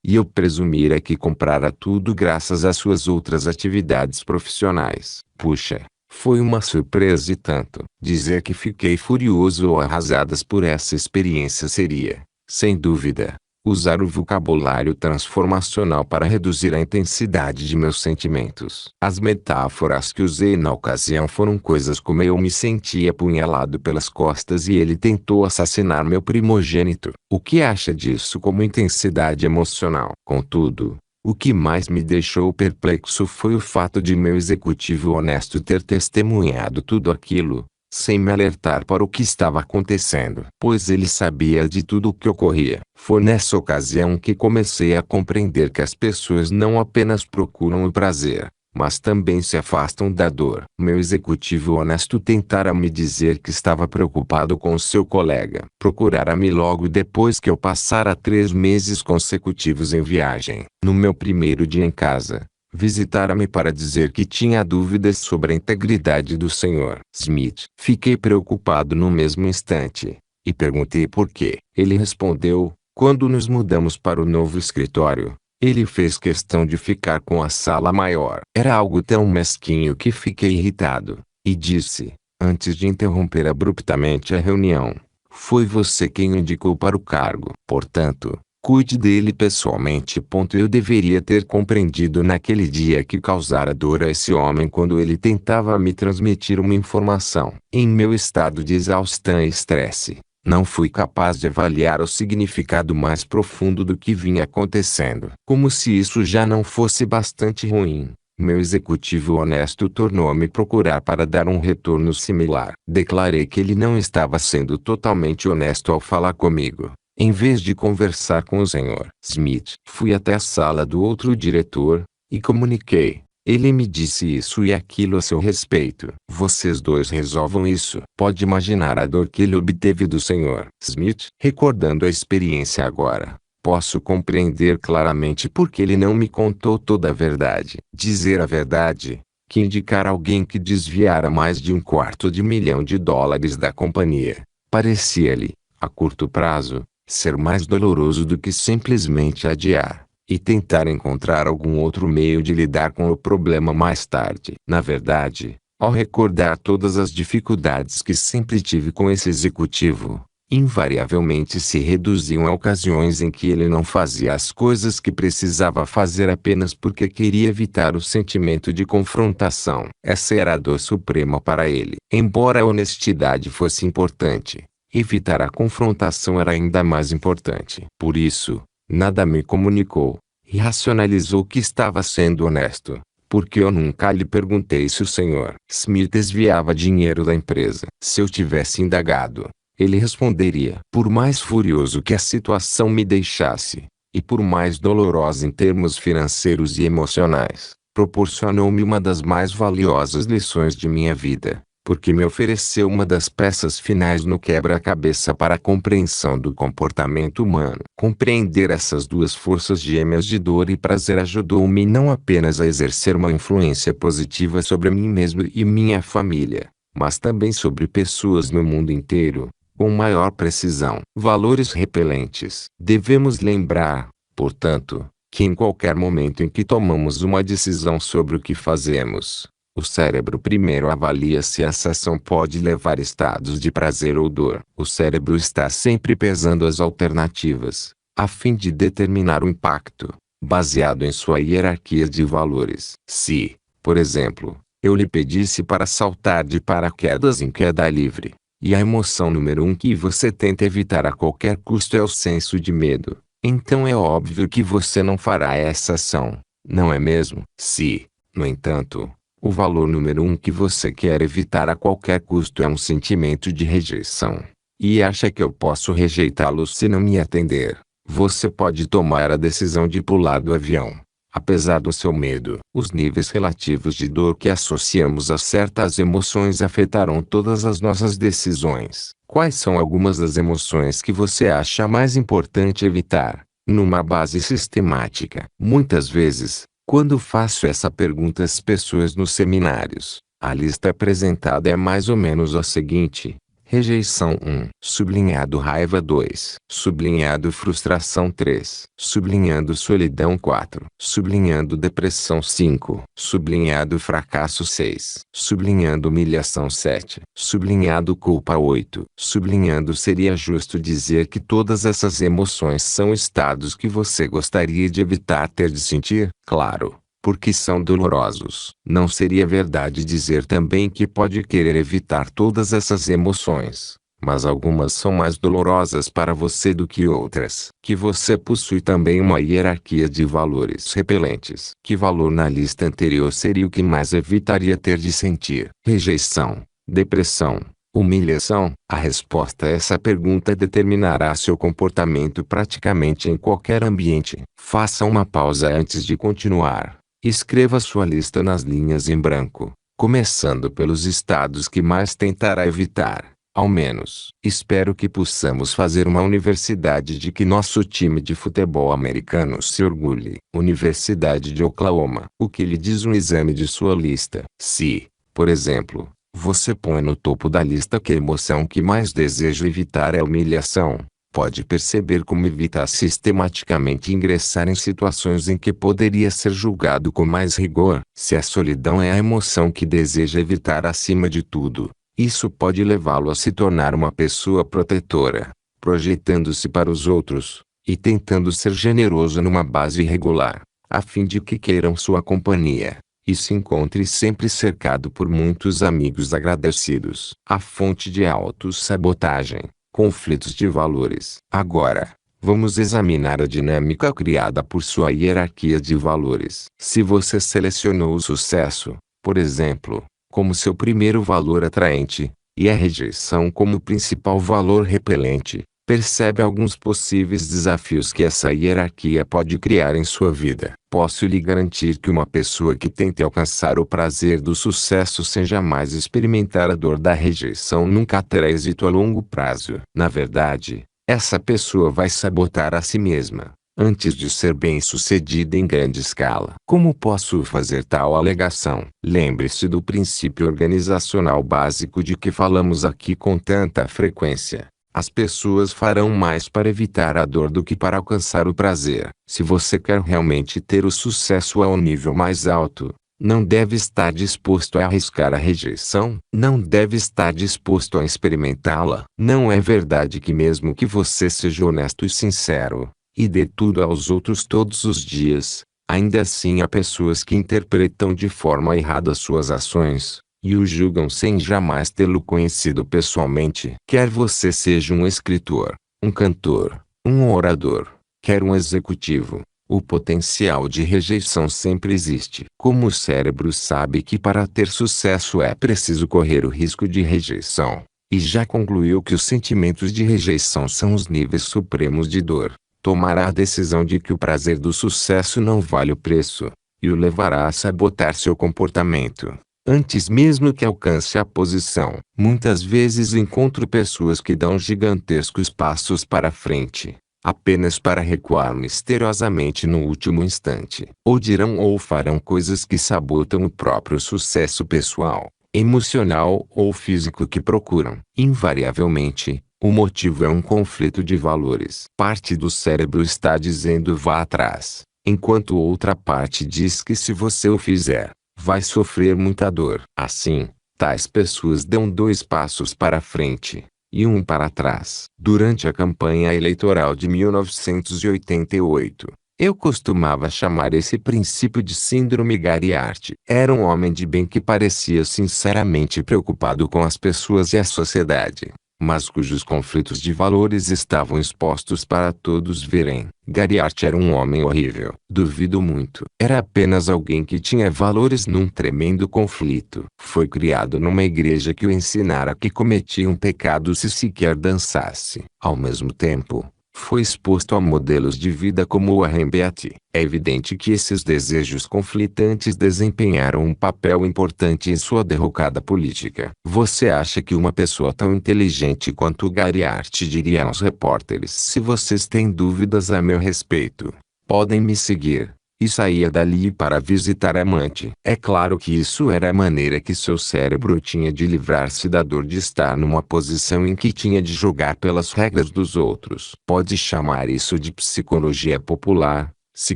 S1: E eu presumira que comprara tudo graças às suas outras atividades profissionais. Puxa, foi uma surpresa e tanto. Dizer que fiquei furioso ou arrasadas por essa experiência seria, sem dúvida, usar o vocabulário transformacional para reduzir a intensidade de meus sentimentos. As metáforas que usei na ocasião foram coisas como eu me sentia apunhalado pelas costas e ele tentou assassinar meu primogênito. O que acha disso como intensidade emocional? Contudo, o que mais me deixou perplexo foi o fato de meu executivo honesto ter testemunhado tudo aquilo, sem me alertar para o que estava acontecendo, pois ele sabia de tudo o que ocorria. Foi nessa ocasião que comecei a compreender que as pessoas não apenas procuram o prazer, mas também se afastam da dor. Meu executivo honesto tentara me dizer que estava preocupado com seu colega. Procurara-me logo depois que eu passara 3 meses consecutivos em viagem. No meu primeiro dia em casa, visitara-me para dizer que tinha dúvidas sobre a integridade do Sr. Smith. Fiquei preocupado no mesmo instante, e perguntei por quê. Ele respondeu: quando nos mudamos para o novo escritório, ele fez questão de ficar com a sala maior. Era algo tão mesquinho que fiquei irritado, e disse, antes de interromper abruptamente a reunião: foi você quem o indicou para o cargo. Portanto, cuide dele pessoalmente. Eu deveria ter compreendido naquele dia que causara dor a esse homem quando ele tentava me transmitir uma informação. Em meu estado de exaustão e estresse, não fui capaz de avaliar o significado mais profundo do que vinha acontecendo. Como se isso já não fosse bastante ruim, meu executivo honesto tornou a me procurar para dar um retorno similar. Declarei que ele não estava sendo totalmente honesto ao falar comigo. Em vez de conversar com o Sr. Smith, fui até a sala do outro diretor, e comuniquei. Ele me disse isso e aquilo a seu respeito. Vocês dois resolvam isso. Pode imaginar a dor que ele obteve do Sr. Smith. Recordando a experiência agora, posso compreender claramente por que ele não me contou toda a verdade. Dizer a verdade, que indicar alguém que desviara mais de $250 milhões da companhia, parecia-lhe, a curto prazo, ser mais doloroso do que simplesmente adiar, e tentar encontrar algum outro meio de lidar com o problema mais tarde. Na verdade, ao recordar todas as dificuldades que sempre tive com esse executivo, invariavelmente se reduziam a ocasiões em que ele não fazia as coisas que precisava fazer apenas porque queria evitar o sentimento de confrontação. Essa era a dor suprema para ele. Embora a honestidade fosse importante, evitar a confrontação era ainda mais importante. Por isso, nada me comunicou e racionalizou que estava sendo honesto, porque eu nunca lhe perguntei se o Sr. Smith desviava dinheiro da empresa. Se eu tivesse indagado, ele responderia. Por mais furioso que a situação me deixasse, e por mais dolorosa em termos financeiros e emocionais, proporcionou-me uma das mais valiosas lições de minha vida, porque me ofereceu uma das peças finais no quebra-cabeça para a compreensão do comportamento humano. Compreender essas duas forças gêmeas de dor e prazer ajudou-me não apenas a exercer uma influência positiva sobre mim mesmo e minha família, mas também sobre pessoas no mundo inteiro, com maior precisão. Valores repelentes. Devemos lembrar, portanto, que em qualquer momento em que tomamos uma decisão sobre o que fazemos, o cérebro primeiro avalia se essa ação pode levar a estados de prazer ou dor. O cérebro está sempre pesando as alternativas, a fim de determinar o impacto, baseado em sua hierarquia de valores. Se, por exemplo, eu lhe pedisse para saltar de paraquedas em queda livre, e a emoção número 1 que você tenta evitar a qualquer custo é o senso de medo, então é óbvio que você não fará essa ação, não é mesmo? Se, no entanto, o valor número 1 que você quer evitar a qualquer custo é um sentimento de rejeição, e acha que eu posso rejeitá-lo se não me atender, você pode tomar a decisão de pular do avião. Apesar do seu medo, os níveis relativos de dor que associamos a certas emoções afetarão todas as nossas decisões. Quais são algumas das emoções que você acha mais importante evitar, numa base sistemática? Muitas vezes, quando faço essa pergunta às pessoas nos seminários, a lista apresentada é mais ou menos a seguinte: rejeição 1, sublinhado raiva 2, sublinhado frustração 3, sublinhando solidão 4, sublinhando depressão 5, sublinhado fracasso 6, sublinhando humilhação 7, sublinhado culpa 8, sublinhando seria justo dizer que todas essas emoções são estados que você gostaria de evitar ter de sentir? Claro, porque são dolorosos. Não seria verdade dizer também que pode querer evitar todas essas emoções, mas algumas são mais dolorosas para você do que outras. Que você possui também uma hierarquia de valores repelentes. Que valor na lista anterior seria o que mais evitaria ter de sentir? Rejeição, depressão, humilhação? A resposta a essa pergunta determinará seu comportamento praticamente em qualquer ambiente. Faça uma pausa antes de continuar. Escreva sua lista nas linhas em branco, começando pelos estados que mais tentará evitar, ao menos. Espero que possamos fazer uma universidade de que nosso time de futebol americano se orgulhe. Universidade de Oklahoma. O que lhe diz um exame de sua lista? Se, por exemplo, você põe no topo da lista que a emoção que mais deseja evitar é a humilhação, pode perceber como evita sistematicamente ingressar em situações em que poderia ser julgado com mais rigor. Se a solidão é a emoção que deseja evitar acima de tudo, isso pode levá-lo a se tornar uma pessoa protetora, projetando-se para os outros, e tentando ser generoso numa base irregular, a fim de que queiram sua companhia, e se encontre sempre cercado por muitos amigos agradecidos. A fonte de autossabotagem. Conflitos de valores. Agora, vamos examinar a dinâmica criada por sua hierarquia de valores. Se você selecionou o sucesso, por exemplo, como seu primeiro valor atraente, e a rejeição como principal valor repelente, percebe alguns possíveis desafios que essa hierarquia pode criar em sua vida. Posso lhe garantir que uma pessoa que tente alcançar o prazer do sucesso sem jamais experimentar a dor da rejeição nunca terá êxito a longo prazo. Na verdade, essa pessoa vai sabotar a si mesma, antes de ser bem-sucedida em grande escala. Como posso fazer tal alegação? Lembre-se do princípio organizacional básico de que falamos aqui com tanta frequência. As pessoas farão mais para evitar a dor do que para alcançar o prazer. Se você quer realmente ter o sucesso ao nível mais alto, Não deve estar disposto a arriscar a rejeição. Não deve estar disposto a experimentá-la. Não é verdade que mesmo que você seja honesto e sincero, e dê tudo aos outros todos os dias, ainda assim há pessoas que interpretam de forma errada suas ações, e o julgam sem jamais tê-lo conhecido pessoalmente. Quer você seja um escritor, um cantor, um orador, quer um executivo, o potencial de rejeição sempre existe. Como o cérebro sabe que para ter sucesso é preciso correr o risco de rejeição, e já concluiu que os sentimentos de rejeição são os níveis supremos de dor, tomará a decisão de que o prazer do sucesso não vale o preço, e o levará a sabotar seu comportamento, antes mesmo que alcance a posição. Muitas vezes encontro pessoas que dão gigantescos passos para frente, apenas para recuar misteriosamente no último instante. Ou dirão ou farão coisas que sabotam o próprio sucesso pessoal, emocional ou físico que procuram. Invariavelmente, o motivo é um conflito de valores. Parte do cérebro está dizendo vá atrás, enquanto outra parte diz que se você o fizer, vai sofrer muita dor. Assim, tais pessoas dão 2 passos para frente e 1 para trás. Durante a campanha eleitoral de 1988, eu costumava chamar esse princípio de síndrome Gariardi. Era um homem de bem que parecia sinceramente preocupado com as pessoas e a sociedade, mas cujos conflitos de valores estavam expostos para todos verem. Gariardi era um homem horrível. Duvido muito. Era apenas alguém que tinha valores num tremendo conflito. Foi criado numa igreja que o ensinara que cometia um pecado se sequer dançasse. Ao mesmo tempo, foi exposto a modelos de vida como Warren Beatty. É evidente que esses desejos conflitantes desempenharam um papel importante em sua derrocada política. Você acha que uma pessoa tão inteligente quanto Gariardi diria aos repórteres: se vocês têm dúvidas a meu respeito, podem me seguir, e saía dali para visitar a amante? É claro que isso era a maneira que seu cérebro tinha de livrar-se da dor de estar numa posição em que tinha de jogar pelas regras dos outros. Pode chamar isso de psicologia popular, se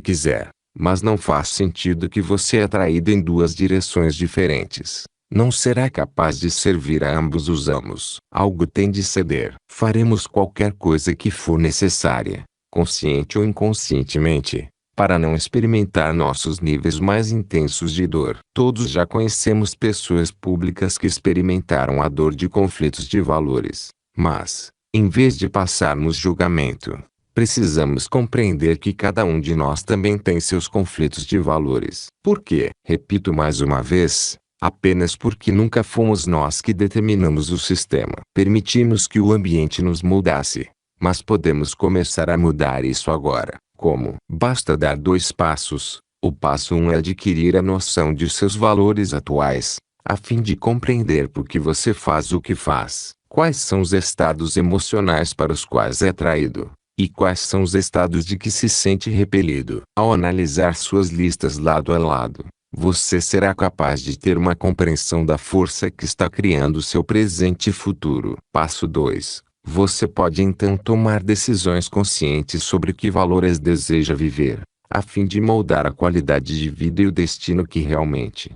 S1: quiser, mas não faz sentido que você é atraído em 2 direções diferentes. Não será capaz de servir a ambos os amos. Algo tem de ceder. Faremos qualquer coisa que for necessária, consciente ou inconscientemente, para não experimentar nossos níveis mais intensos de dor. Todos já conhecemos pessoas públicas que experimentaram a dor de conflitos de valores, mas, em vez de passarmos julgamento, precisamos compreender que cada um de nós também tem seus conflitos de valores. Por quê? Repito mais uma vez, apenas porque nunca fomos nós que determinamos o sistema. Permitimos que o ambiente nos moldasse, mas podemos começar a mudar isso agora. Como? Basta dar 2 passos. O passo 1 é adquirir a noção de seus valores atuais, a fim de compreender por que você faz o que faz, quais são os estados emocionais para os quais é atraído, e quais são os estados de que se sente repelido. Ao analisar suas listas lado a lado, você será capaz de ter uma compreensão da força que está criando seu presente e futuro. Passo 2. Você pode então tomar decisões conscientes sobre que valores deseja viver, a fim de moldar a qualidade de vida e o destino que realmente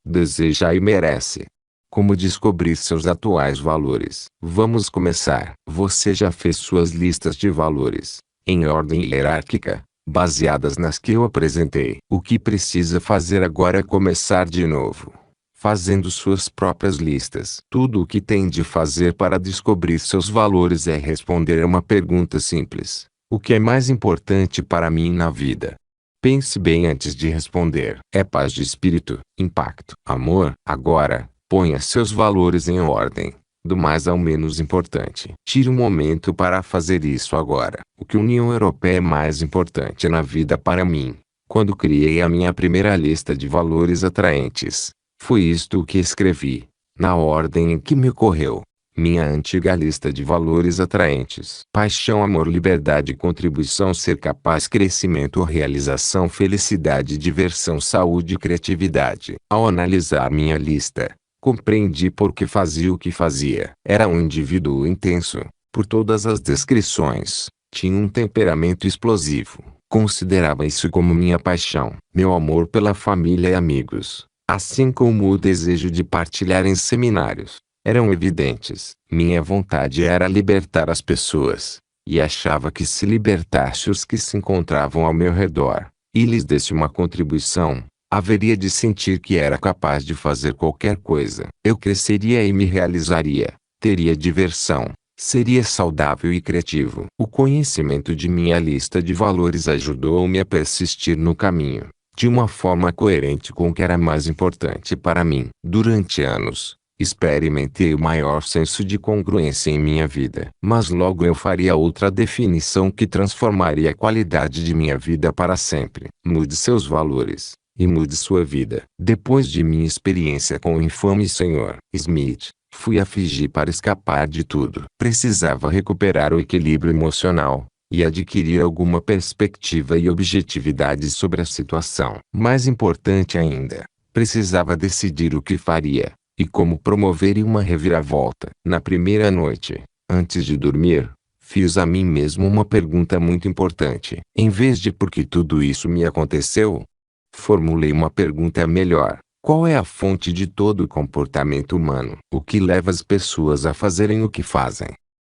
S1: deseja e merece. Como descobrir seus atuais valores? Vamos começar. Você já fez suas listas de valores, em ordem hierárquica, baseadas nas que eu apresentei. O que precisa fazer agora é começar de novo, fazendo suas próprias listas. Tudo o que tem de fazer para descobrir seus valores é responder a uma pergunta simples: o que é mais importante para mim na vida? Pense bem antes de responder. É paz de espírito, impacto, amor? Agora, ponha seus valores em ordem, do mais ao menos importante. Tire um momento para fazer isso agora. O que a União Europeia é mais importante na vida para mim? Quando criei a minha primeira lista de valores atraentes, foi isto o que escrevi, na ordem em que me ocorreu. Minha antiga lista de valores atraentes: paixão, amor, liberdade, contribuição, ser capaz, crescimento, realização, felicidade, diversão, saúde e criatividade. Ao analisar minha lista, compreendi por que fazia o que fazia. Era um indivíduo intenso, por todas as descrições. Tinha um temperamento explosivo, Considerava isso como minha paixão, meu amor pela família e amigos, assim como o desejo de partilhar em seminários, eram evidentes. Minha vontade era libertar as pessoas, e achava que se libertasse os que se encontravam ao meu redor, e lhes desse uma contribuição, haveria de sentir que era capaz de fazer qualquer coisa. Eu cresceria e me realizaria, teria diversão, seria saudável e criativo. O conhecimento de minha lista de valores ajudou-me a persistir no caminho, de uma forma coerente com o que era mais importante para mim. Durante anos, experimentei o maior senso de congruência em minha vida. Mas logo eu faria outra definição que transformaria a qualidade de minha vida para sempre. Mude seus valores, e mude sua vida. Depois de minha experiência com o infame Sr. Smith, fui a Fiji para escapar de tudo. Precisava recuperar o equilíbrio emocional, e adquirir alguma perspectiva e objetividade sobre a situação. Mais importante ainda, precisava decidir o que faria, e como promover uma reviravolta. Na primeira noite, antes de dormir, fiz a mim mesmo uma pergunta muito importante. Em vez de por que tudo isso me aconteceu, formulei uma pergunta melhor. Qual é a fonte de todo o comportamento humano? O que leva as pessoas a fazerem o que fazem?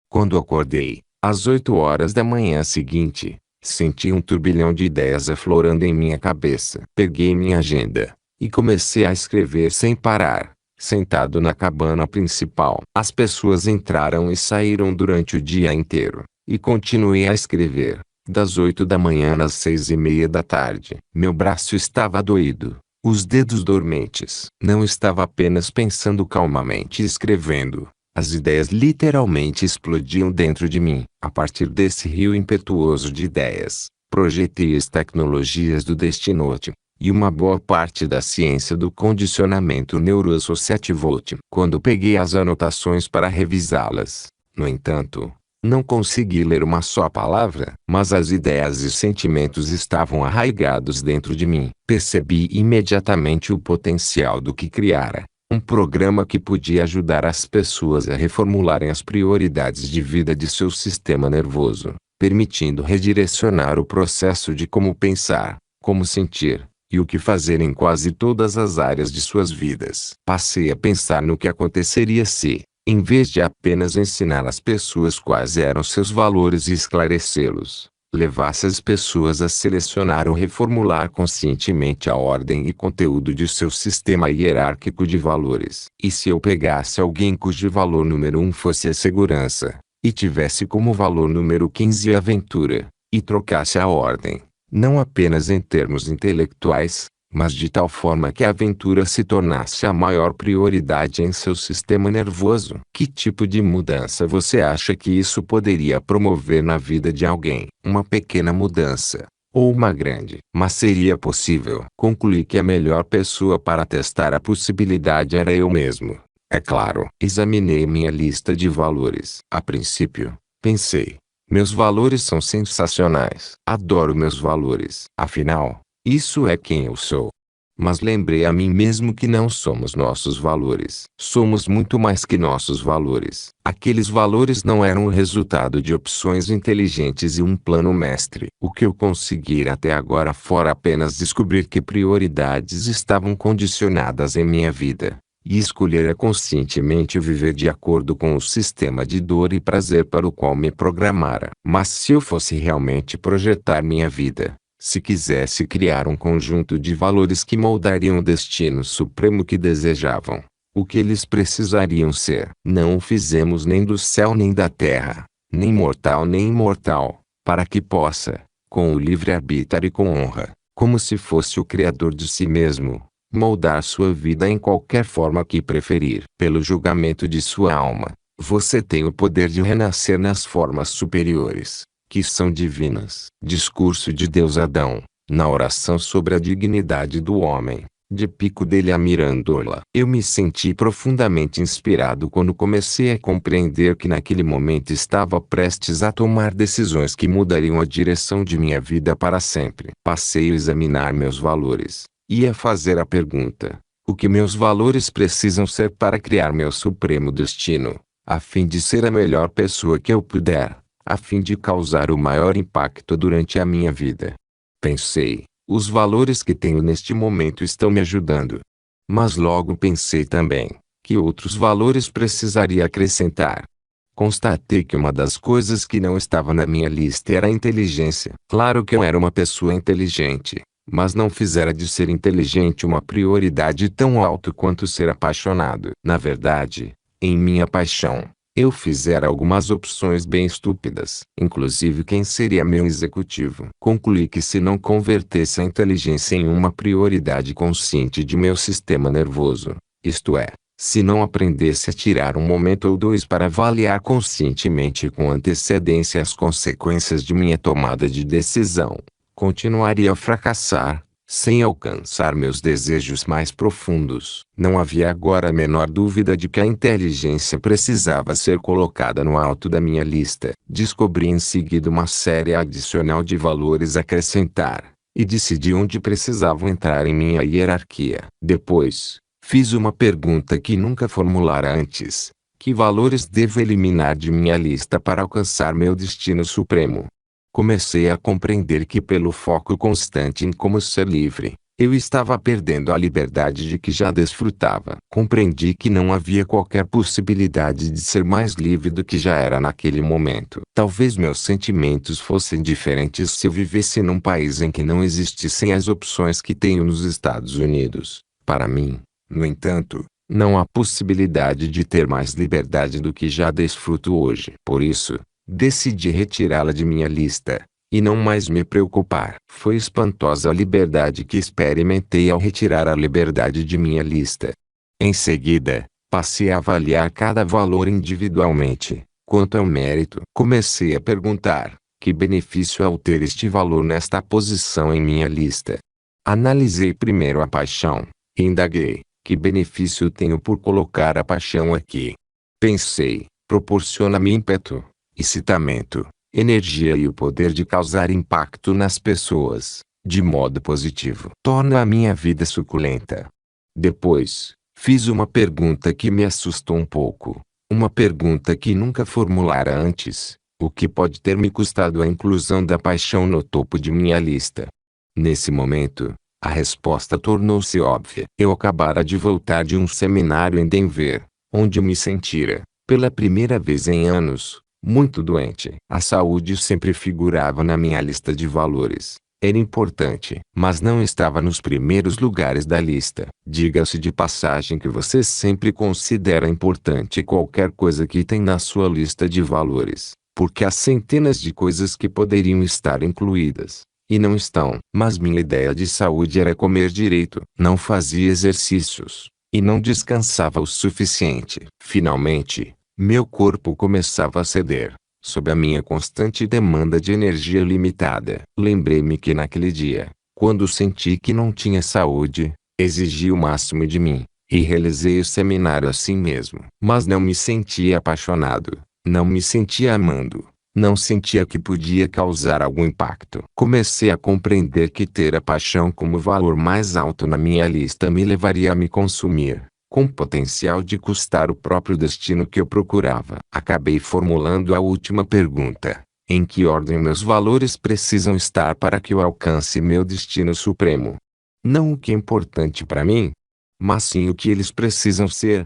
S1: Quando acordei, às 8 horas da manhã seguinte, senti um turbilhão de ideias aflorando em minha cabeça. Peguei minha agenda, e comecei a escrever sem parar, sentado na cabana principal. As pessoas entraram e saíram durante o dia inteiro, e continuei a escrever, das 8 da manhã às 6:30 da tarde. Meu braço estava doído, os dedos dormentes. Não estava apenas pensando calmamente e escrevendo. As ideias literalmente explodiam dentro de mim. A partir desse rio impetuoso de ideias, projetei as tecnologias do Destinote, e uma boa parte da ciência do condicionamento neuroassociativo. Quando peguei as anotações para revisá-las, no entanto, não consegui ler uma só palavra. Mas as ideias e sentimentos estavam arraigados dentro de mim. Percebi imediatamente o potencial do que criara. Um programa que podia ajudar as pessoas a reformularem as prioridades de vida de seu sistema nervoso, permitindo redirecionar o processo de como pensar, como sentir, e o que fazer em quase todas as áreas de suas vidas. Passei a pensar no que aconteceria se, em vez de apenas ensinar às pessoas quais eram seus valores e esclarecê-los, levasse as pessoas a selecionar ou reformular conscientemente a ordem e conteúdo de seu sistema hierárquico de valores. E se eu pegasse alguém cujo valor número 1 fosse a segurança, e tivesse como valor número 15 a aventura, e trocasse a ordem, não apenas em termos intelectuais, mas de tal forma que a aventura se tornasse a maior prioridade em seu sistema nervoso. Que tipo de mudança você acha que isso poderia promover na vida de alguém? Uma pequena mudança, ou uma grande? Mas seria possível. Concluí que a melhor pessoa para testar a possibilidade era eu mesmo. É claro. Examinei minha lista de valores. A princípio, pensei, meus valores são sensacionais. Adoro meus valores. Afinal, isso é quem eu sou. Mas lembrei a mim mesmo que não somos nossos valores. Somos muito mais que nossos valores. Aqueles valores não eram o resultado de opções inteligentes e um plano mestre. O que eu consegui até agora fora apenas descobrir que prioridades estavam condicionadas em minha vida, e escolher conscientemente viver de acordo com o sistema de dor e prazer para o qual me programara. Mas se eu fosse realmente projetar minha vida, se quisesse criar um conjunto de valores que moldariam o destino supremo que desejavam, o que eles precisariam ser? Não o fizemos nem do céu nem da terra, nem mortal nem imortal, para que possa, com o livre-arbítrio e com honra, como se fosse o criador de si mesmo, moldar sua vida em qualquer forma que preferir. Pelo julgamento de sua alma, você tem o poder de renascer nas formas superiores, que são divinas. Discurso de Deus Adão, na oração sobre a dignidade do homem, de Pico delle Mirandola. Eu me senti profundamente inspirado quando comecei a compreender que naquele momento estava prestes a tomar decisões que mudariam a direção de minha vida para sempre. Passei a examinar meus valores, e a fazer a pergunta: o que meus valores precisam ser para criar meu supremo destino, a fim de ser a melhor pessoa que eu puder, a fim de causar o maior impacto durante a minha vida. Pensei, os valores que tenho neste momento estão me ajudando. Mas logo pensei também, que outros valores precisaria acrescentar. Constatei que uma das coisas que não estava na minha lista era a inteligência. Claro que eu era uma pessoa inteligente, mas não fizera de ser inteligente uma prioridade tão alta quanto ser apaixonado. Na verdade, em minha paixão, eu fizera algumas opções bem estúpidas. Inclusive quem seria meu executivo. Concluí que se não convertesse a inteligência em uma prioridade consciente de meu sistema nervoso, isto é, se não aprendesse a tirar um momento ou dois para avaliar conscientemente com antecedência as consequências de minha tomada de decisão, continuaria a fracassar, sem alcançar meus desejos mais profundos. Não havia agora a menor dúvida de que a inteligência precisava ser colocada no alto da minha lista. Descobri em seguida uma série adicional de valores a acrescentar, e decidi onde precisavam entrar em minha hierarquia. Depois, fiz uma pergunta que nunca formulara antes: que valores devo eliminar de minha lista para alcançar meu destino supremo? Comecei a compreender que pelo foco constante em como ser livre, eu estava perdendo a liberdade de que já desfrutava. Compreendi que não havia qualquer possibilidade de ser mais livre do que já era naquele momento. Talvez meus sentimentos fossem diferentes se eu vivesse num país em que não existissem as opções que tenho nos Estados Unidos. Para mim, no entanto, não há possibilidade de ter mais liberdade do que já desfruto hoje. Por isso, decidi retirá-la de minha lista, e não mais me preocupar. Foi espantosa a liberdade que experimentei ao retirar a liberdade de minha lista. Em seguida, passei a avaliar cada valor individualmente. Quanto ao mérito, comecei a perguntar: que benefício ao ter este valor nesta posição em minha lista? Analisei primeiro a paixão, e indaguei: que benefício tenho por colocar a paixão aqui? Pensei: proporciona-me ímpeto, excitamento, energia e o poder de causar impacto nas pessoas, de modo positivo. Torna a minha vida suculenta. Depois, fiz uma pergunta que me assustou um pouco. Uma pergunta que nunca formulara antes: o que pode ter me custado a inclusão da paixão no topo de minha lista? Nesse momento, a resposta tornou-se óbvia. Eu acabara de voltar de um seminário em Denver, onde me sentira, pela primeira vez em anos, muito doente. A saúde sempre figurava na minha lista de valores. Era importante, mas não estava nos primeiros lugares da lista. Diga-se de passagem que você sempre considera importante qualquer coisa que tem na sua lista de valores, porque há centenas de coisas que poderiam estar incluídas e não estão. Mas minha ideia de saúde era comer direito. Não fazia exercícios, e não descansava o suficiente. Finalmente, meu corpo começava a ceder, sob a minha constante demanda de energia limitada. Lembrei-me que naquele dia, quando senti que não tinha saúde, exigi o máximo de mim, e realizei o seminário assim mesmo. Mas não me sentia apaixonado, não me sentia amando. Não sentia que podia causar algum impacto. Comecei a compreender que ter a paixão como valor mais alto na minha lista me levaria a me consumir, com potencial de custar o próprio destino que eu procurava. Acabei formulando a última pergunta: em que ordem meus valores precisam estar para que eu alcance meu destino supremo? Não o que é importante para mim, mas sim o que eles precisam ser.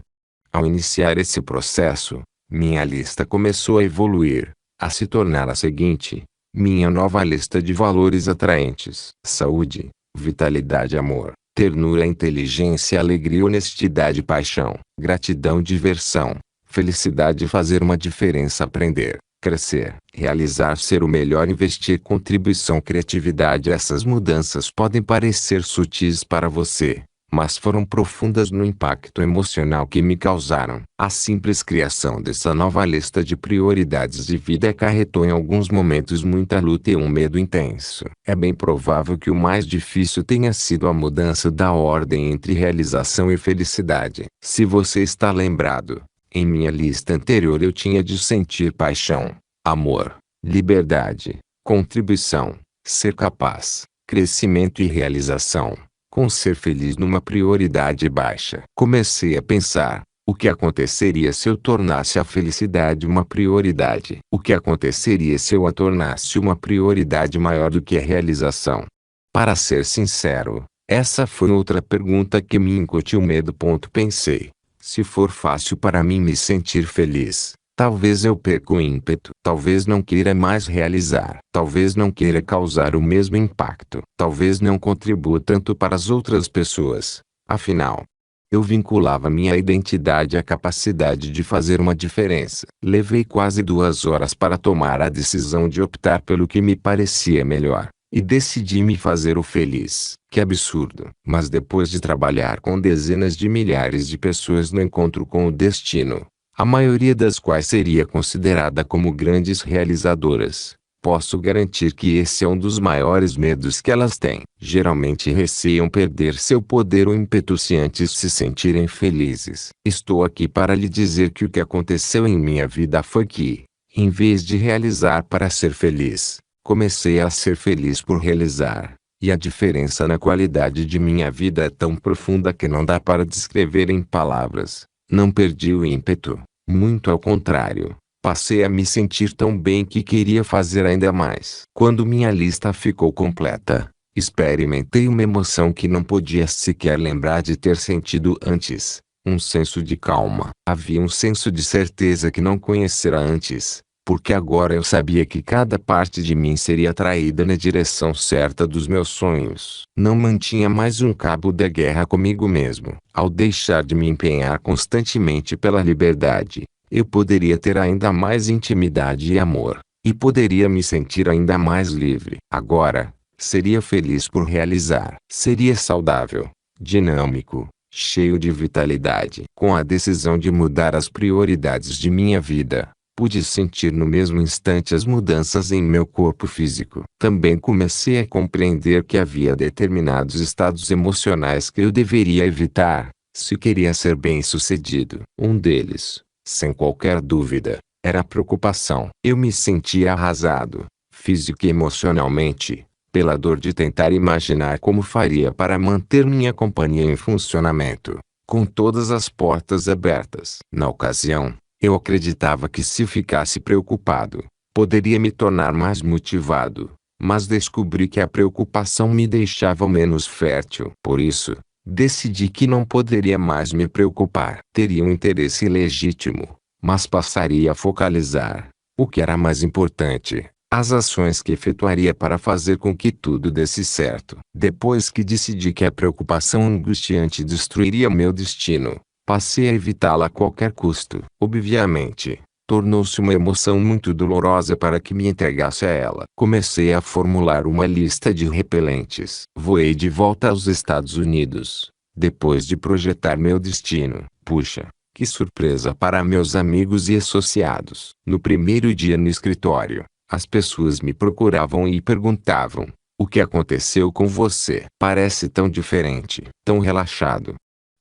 S1: Ao iniciar esse processo, minha lista começou a evoluir, a se tornar a seguinte: minha nova lista de valores atraentes: saúde, vitalidade, amor, ternura, inteligência, alegria, honestidade, paixão, gratidão, diversão, felicidade, fazer uma diferença, aprender, crescer, realizar, ser o melhor, investir, contribuição, criatividade. Essas mudanças podem parecer sutis para você, mas foram profundas no impacto emocional que me causaram. A simples criação dessa nova lista de prioridades de vida acarretou em alguns momentos muita luta e um medo intenso. É bem provável que o mais difícil tenha sido a mudança da ordem entre realização e felicidade. Se você está lembrado, em minha lista anterior eu tinha de sentir paixão, amor, liberdade, contribuição, ser capaz, crescimento e realização, com ser feliz numa prioridade baixa. Comecei a pensar: o que aconteceria se eu tornasse a felicidade uma prioridade? O que aconteceria se eu a tornasse uma prioridade maior do que a realização? Para ser sincero, essa foi outra pergunta que me incutiu medo. Pensei, se for fácil para mim me sentir feliz, talvez eu perca o ímpeto. Talvez não queira mais realizar. Talvez não queira causar o mesmo impacto. Talvez não contribua tanto para as outras pessoas. Afinal, eu vinculava minha identidade à capacidade de fazer uma diferença. Levei quase 2 horas para tomar a decisão de optar pelo que me parecia melhor. E decidi me fazer o feliz. Que absurdo! Mas depois de trabalhar com dezenas de milhares de pessoas no encontro com o destino, a maioria das quais seria considerada como grandes realizadoras, posso garantir que esse é um dos maiores medos que elas têm. Geralmente receiam perder seu poder ou ímpeto se antes se sentirem felizes. Estou aqui para lhe dizer que o que aconteceu em minha vida foi que, em vez de realizar para ser feliz, comecei a ser feliz por realizar. E a diferença na qualidade de minha vida é tão profunda que não dá para descrever em palavras. Não perdi o ímpeto. Muito ao contrário. Passei a me sentir tão bem que queria fazer ainda mais. Quando minha lista ficou completa, experimentei uma emoção que não podia sequer lembrar de ter sentido antes. Um senso de calma. Havia um senso de certeza que não conhecera antes. Porque agora eu sabia que cada parte de mim seria atraída na direção certa dos meus sonhos. Não mantinha mais um cabo da guerra comigo mesmo. Ao deixar de me empenhar constantemente pela liberdade, eu poderia ter ainda mais intimidade e amor, e poderia me sentir ainda mais livre. Agora, seria feliz por realizar. Seria saudável, dinâmico, cheio de vitalidade. Com a decisão de mudar as prioridades de minha vida, pude sentir no mesmo instante as mudanças em meu corpo físico. Também comecei a compreender que havia determinados estados emocionais que eu deveria evitar, se queria ser bem-sucedido. Um deles, sem qualquer dúvida, era a preocupação. Eu me sentia arrasado, física e emocionalmente, pela dor de tentar imaginar como faria para manter minha companhia em funcionamento, com todas as portas abertas. Na ocasião, eu acreditava que se ficasse preocupado, poderia me tornar mais motivado, mas descobri que a preocupação me deixava menos fértil. Por isso, decidi que não poderia mais me preocupar. Teria um interesse legítimo, mas passaria a focalizar, o que era mais importante, as ações que efetuaria para fazer com que tudo desse certo. Depois que decidi que a preocupação angustiante destruiria meu destino, passei a evitá-la a qualquer custo. Obviamente, tornou-se uma emoção muito dolorosa para que me entregasse a ela. Comecei a formular uma lista de repelentes. Voei de volta aos Estados Unidos, depois de projetar meu destino. Puxa, que surpresa para meus amigos e associados. No primeiro dia no escritório, as pessoas me procuravam e perguntavam: o que aconteceu com você? Parece tão diferente, tão relaxado.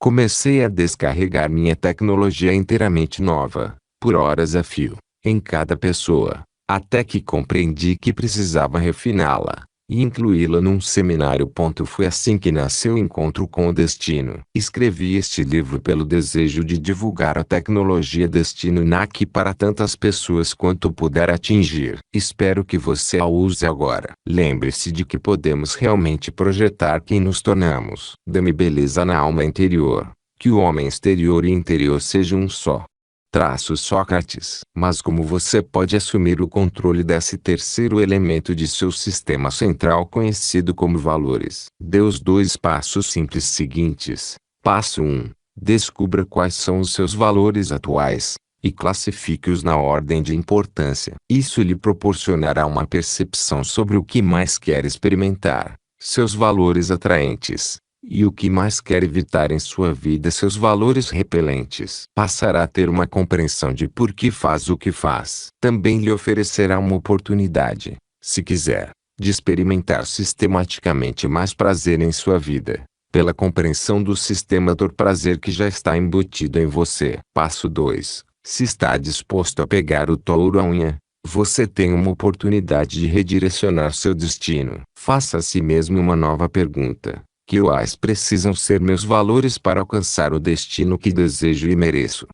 S1: Comecei a descarregar minha tecnologia inteiramente nova, por horas a fio, em cada pessoa, até que compreendi que precisava refiná-la e incluí-la num seminário. Foi assim que nasceu o Encontro com o Destino. Escrevi este livro pelo desejo de divulgar a tecnologia Destino NAC para tantas pessoas quanto puder atingir. Espero que você a use agora. Lembre-se de que podemos realmente projetar quem nos tornamos. Dê-me beleza na alma interior, que o homem exterior e interior sejam um só. Traço Sócrates. Mas como você pode assumir o controle desse terceiro elemento de seu sistema central conhecido como valores? Dê os 2 passos simples seguintes. Passo 1. Descubra quais são os seus valores atuais, e classifique-os na ordem de importância. Isso lhe proporcionará uma percepção sobre o que mais quer experimentar, seus valores atraentes, e o que mais quer evitar em sua vida, seus valores repelentes. Passará a ter uma compreensão de por que faz o que faz. Também lhe oferecerá uma oportunidade, se quiser, de experimentar sistematicamente mais prazer em sua vida, pela compreensão do sistema do prazer que já está embutido em você. Passo 2. Se está disposto a pegar o touro à unha, você tem uma oportunidade de redirecionar seu destino. Faça a si mesmo uma nova pergunta: quais precisam ser meus valores para alcançar o destino que desejo e mereço?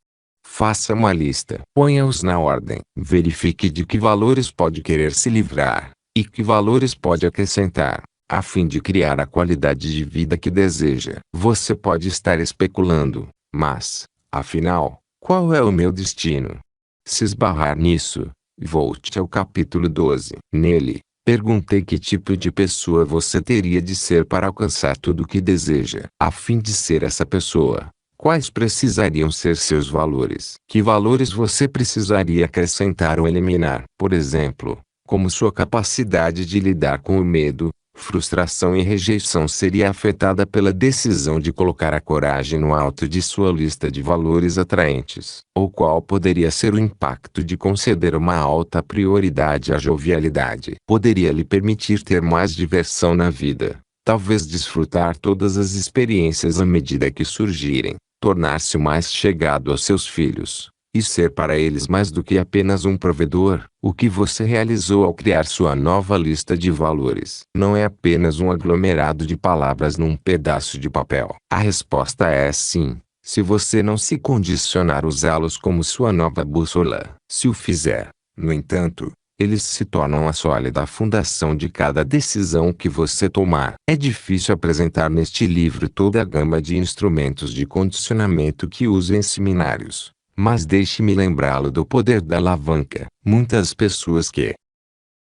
S1: Faça uma lista. Ponha-os na ordem. Verifique de que valores pode querer se livrar, e que valores pode acrescentar. a fim de criar a qualidade de vida que deseja. Você pode estar especulando, mas, afinal, qual é o meu destino? Se esbarrar nisso, volte ao capítulo 12. Nele, perguntei que tipo de pessoa você teria de ser para alcançar tudo o que deseja. A fim de ser essa pessoa, quais precisariam ser seus valores? Que valores você precisaria acrescentar ou eliminar? Por exemplo, como sua capacidade de lidar com o medo, frustração e rejeição seria afetada pela decisão de colocar a coragem no alto de sua lista de valores atraentes? Ou qual poderia ser o impacto de conceder uma alta prioridade à jovialidade? Poderia lhe permitir ter mais diversão na vida, talvez desfrutar todas as experiências à medida que surgirem, tornar-se mais chegado aos seus filhos, e ser para eles mais do que apenas um provedor. O que você realizou ao criar sua nova lista de valores não é apenas um aglomerado de palavras num pedaço de papel. A resposta é sim, se você não se condicionar a usá-los como sua nova bússola. Se o fizer, no entanto, eles se tornam a sólida fundação de cada decisão que você tomar. É difícil apresentar neste livro toda a gama de instrumentos de condicionamento que uso em seminários, mas deixe-me lembrá-lo do poder da alavanca. Muitas pessoas que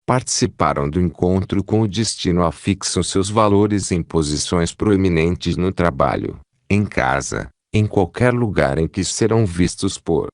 S1: participaram do encontro com o destino afixam seus valores em posições proeminentes no trabalho, em casa, em qualquer lugar em que serão vistos por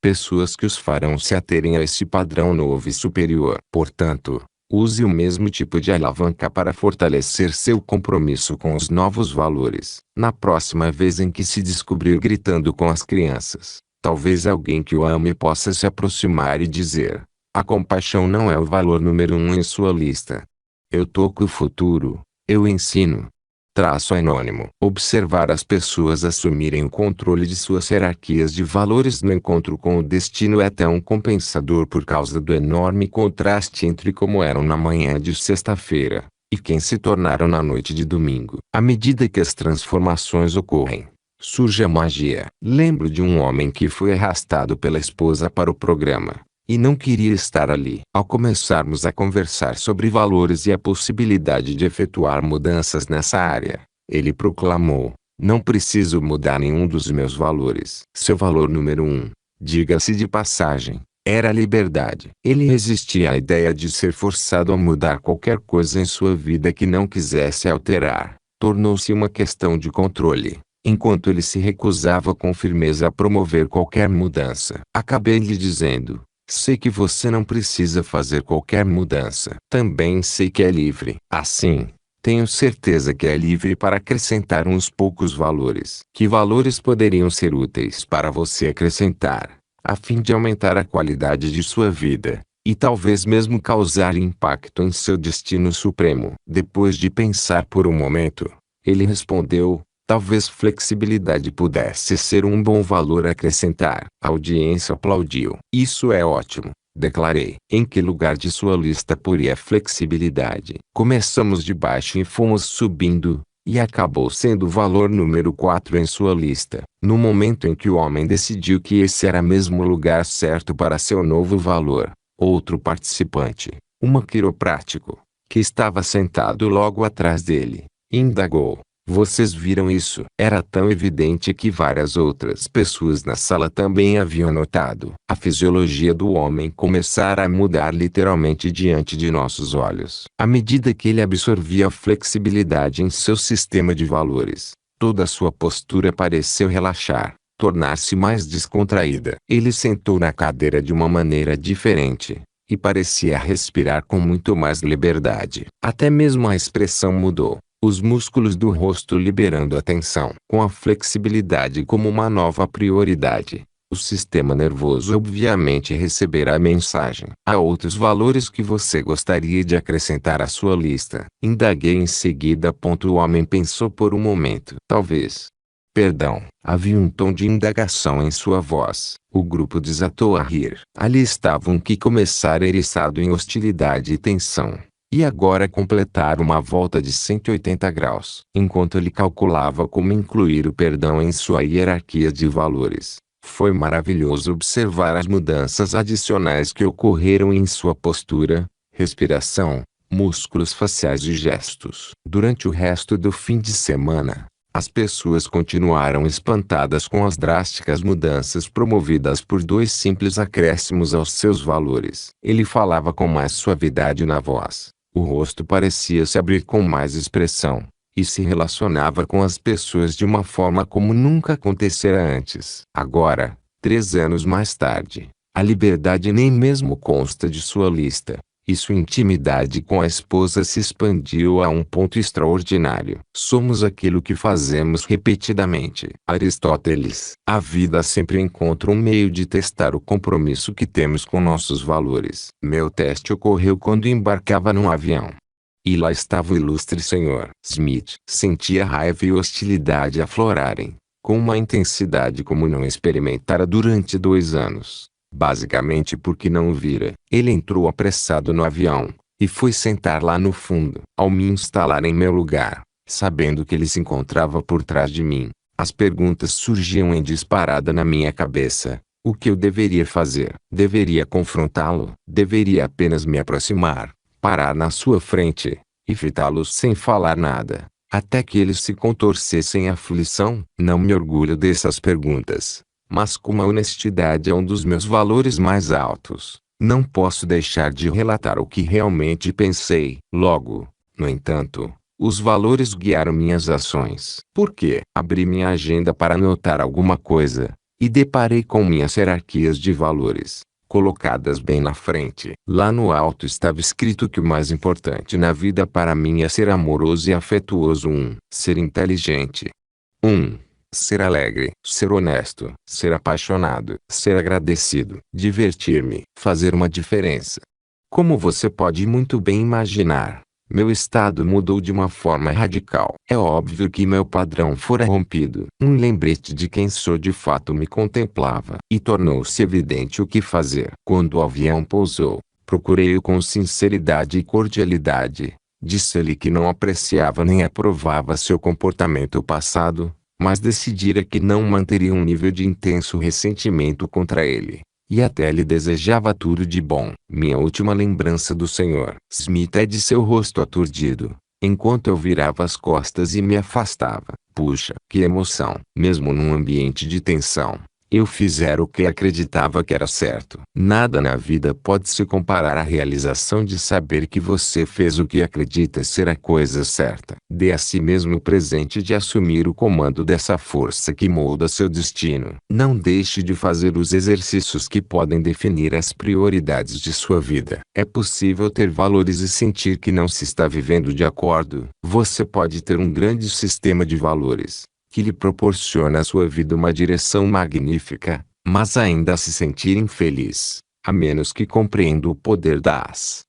S1: pessoas que os farão se aterem a esse padrão novo e superior. Portanto, use o mesmo tipo de alavanca para fortalecer seu compromisso com os novos valores. Na próxima vez em que se descobrir gritando com as crianças, talvez alguém que o ame possa se aproximar e dizer: a compaixão não é o valor número 1 em sua lista. Eu toco o futuro, eu ensino. Traço anônimo. Observar as pessoas assumirem o controle de suas hierarquias de valores no encontro com o destino é tão compensador por causa do enorme contraste entre como eram na manhã de sexta-feira e quem se tornaram na noite de domingo. À medida que as transformações ocorrem, surge a magia. Lembro de um homem que foi arrastado pela esposa para o programa e não queria estar ali. Ao começarmos a conversar sobre valores e a possibilidade de efetuar mudanças nessa área, ele proclamou: não preciso mudar nenhum dos meus valores. Seu valor número 1, diga-se de passagem, era a liberdade. Ele resistia à ideia de ser forçado a mudar qualquer coisa em sua vida que não quisesse alterar. Tornou-se uma questão de controle, enquanto ele se recusava com firmeza a promover qualquer mudança. Acabei lhe dizendo: sei que você não precisa fazer qualquer mudança. Também sei que é livre. Assim, tenho certeza que é livre para acrescentar uns poucos valores. Que valores poderiam ser úteis para você acrescentar, a fim de aumentar a qualidade de sua vida, e talvez mesmo causar impacto em seu destino supremo? Depois de pensar por um momento, ele respondeu: talvez flexibilidade pudesse ser um bom valor a acrescentar. A audiência aplaudiu. Isso é ótimo, declarei. Em que lugar de sua lista poria flexibilidade? Começamos de baixo e fomos subindo, e acabou sendo o valor número 4 em sua lista. No momento em que o homem decidiu que esse era mesmo o lugar certo para seu novo valor, outro participante, um quiroprático, que estava sentado logo atrás dele, indagou: vocês viram isso? Era tão evidente que várias outras pessoas na sala também haviam notado. A fisiologia do homem começara a mudar literalmente diante de nossos olhos. À medida que ele absorvia a flexibilidade em seu sistema de valores, toda a sua postura pareceu relaxar, tornar-se mais descontraída. Ele sentou na cadeira de uma maneira diferente, e parecia respirar com muito mais liberdade. Até mesmo a expressão mudou, os músculos do rosto liberando a tensão. Com a flexibilidade como uma nova prioridade, o sistema nervoso obviamente receberá a mensagem. Há outros valores que você gostaria de acrescentar à sua lista? Indaguei em seguida. O homem pensou por um momento. Talvez. Perdão. Havia um tom de indagação em sua voz. O grupo desatou a rir. Ali estavam que começara eriçado em hostilidade e tensão, e agora completar uma volta de 180 graus. Enquanto ele calculava como incluir o perdão em sua hierarquia de valores, foi maravilhoso observar as mudanças adicionais que ocorreram em sua postura, respiração, músculos faciais e gestos. Durante o resto do fim de semana, as pessoas continuaram espantadas com as drásticas mudanças promovidas por dois simples acréscimos aos seus valores. Ele falava com mais suavidade na voz. O rosto parecia se abrir com mais expressão, e se relacionava com as pessoas de uma forma como nunca acontecera antes. Agora, 3 anos mais tarde, a liberdade nem mesmo consta de sua lista, e sua intimidade com a esposa se expandiu a um ponto extraordinário. Somos aquilo que fazemos repetidamente. Aristóteles. A vida sempre encontra um meio de testar o compromisso que temos com nossos valores. Meu teste ocorreu quando embarcava num avião. E lá estava o ilustre Sr. Smith. Sentia raiva e hostilidade aflorarem, com uma intensidade como não experimentara durante 2 anos. Basicamente porque não o vira. Ele entrou apressado no avião, e foi sentar lá no fundo. Ao me instalar em meu lugar, sabendo que ele se encontrava por trás de mim, as perguntas surgiam em disparada na minha cabeça. O que eu deveria fazer? Deveria confrontá-lo? Deveria apenas me aproximar, parar na sua frente, e fitá-lo sem falar nada, até que ele se contorcesse em aflição? Não me orgulho dessas perguntas. Mas como a honestidade é um dos meus valores mais altos, não posso deixar de relatar o que realmente pensei. Logo, no entanto, os valores guiaram minhas ações. Porque abri minha agenda para anotar alguma coisa, e deparei com minhas hierarquias de valores, colocadas bem na frente. Lá no alto estava escrito que o mais importante na vida para mim é ser amoroso e afetuoso. Ser inteligente. 1. Ser alegre, ser honesto, ser apaixonado, ser agradecido, divertir-me, fazer uma diferença. Como você pode muito bem imaginar, meu estado mudou de uma forma radical. É óbvio que meu padrão fora rompido. Um lembrete de quem sou de fato me contemplava. E tornou-se evidente o que fazer. Quando o avião pousou, procurei-o com sinceridade e cordialidade. Disse-lhe que não apreciava nem aprovava seu comportamento passado, mas decidira que não manteria um nível de intenso ressentimento contra ele, e até lhe desejava tudo de bom. Minha última lembrança do Sr. Smith é de seu rosto aturdido, enquanto eu virava as costas e me afastava. Puxa, que emoção! Mesmo num ambiente de tensão, eu fizera o que acreditava que era certo. Nada na vida pode se comparar à realização de saber que você fez o que acredita ser a coisa certa. Dê a si mesmo o presente de assumir o comando dessa força que molda seu destino. Não deixe de fazer os exercícios que podem definir as prioridades de sua vida. É possível ter valores e sentir que não se está vivendo de acordo. Você pode ter um grande sistema de valores, que lhe proporciona à sua vida uma direção magnífica, mas ainda se sentir infeliz, a menos que compreenda o poder das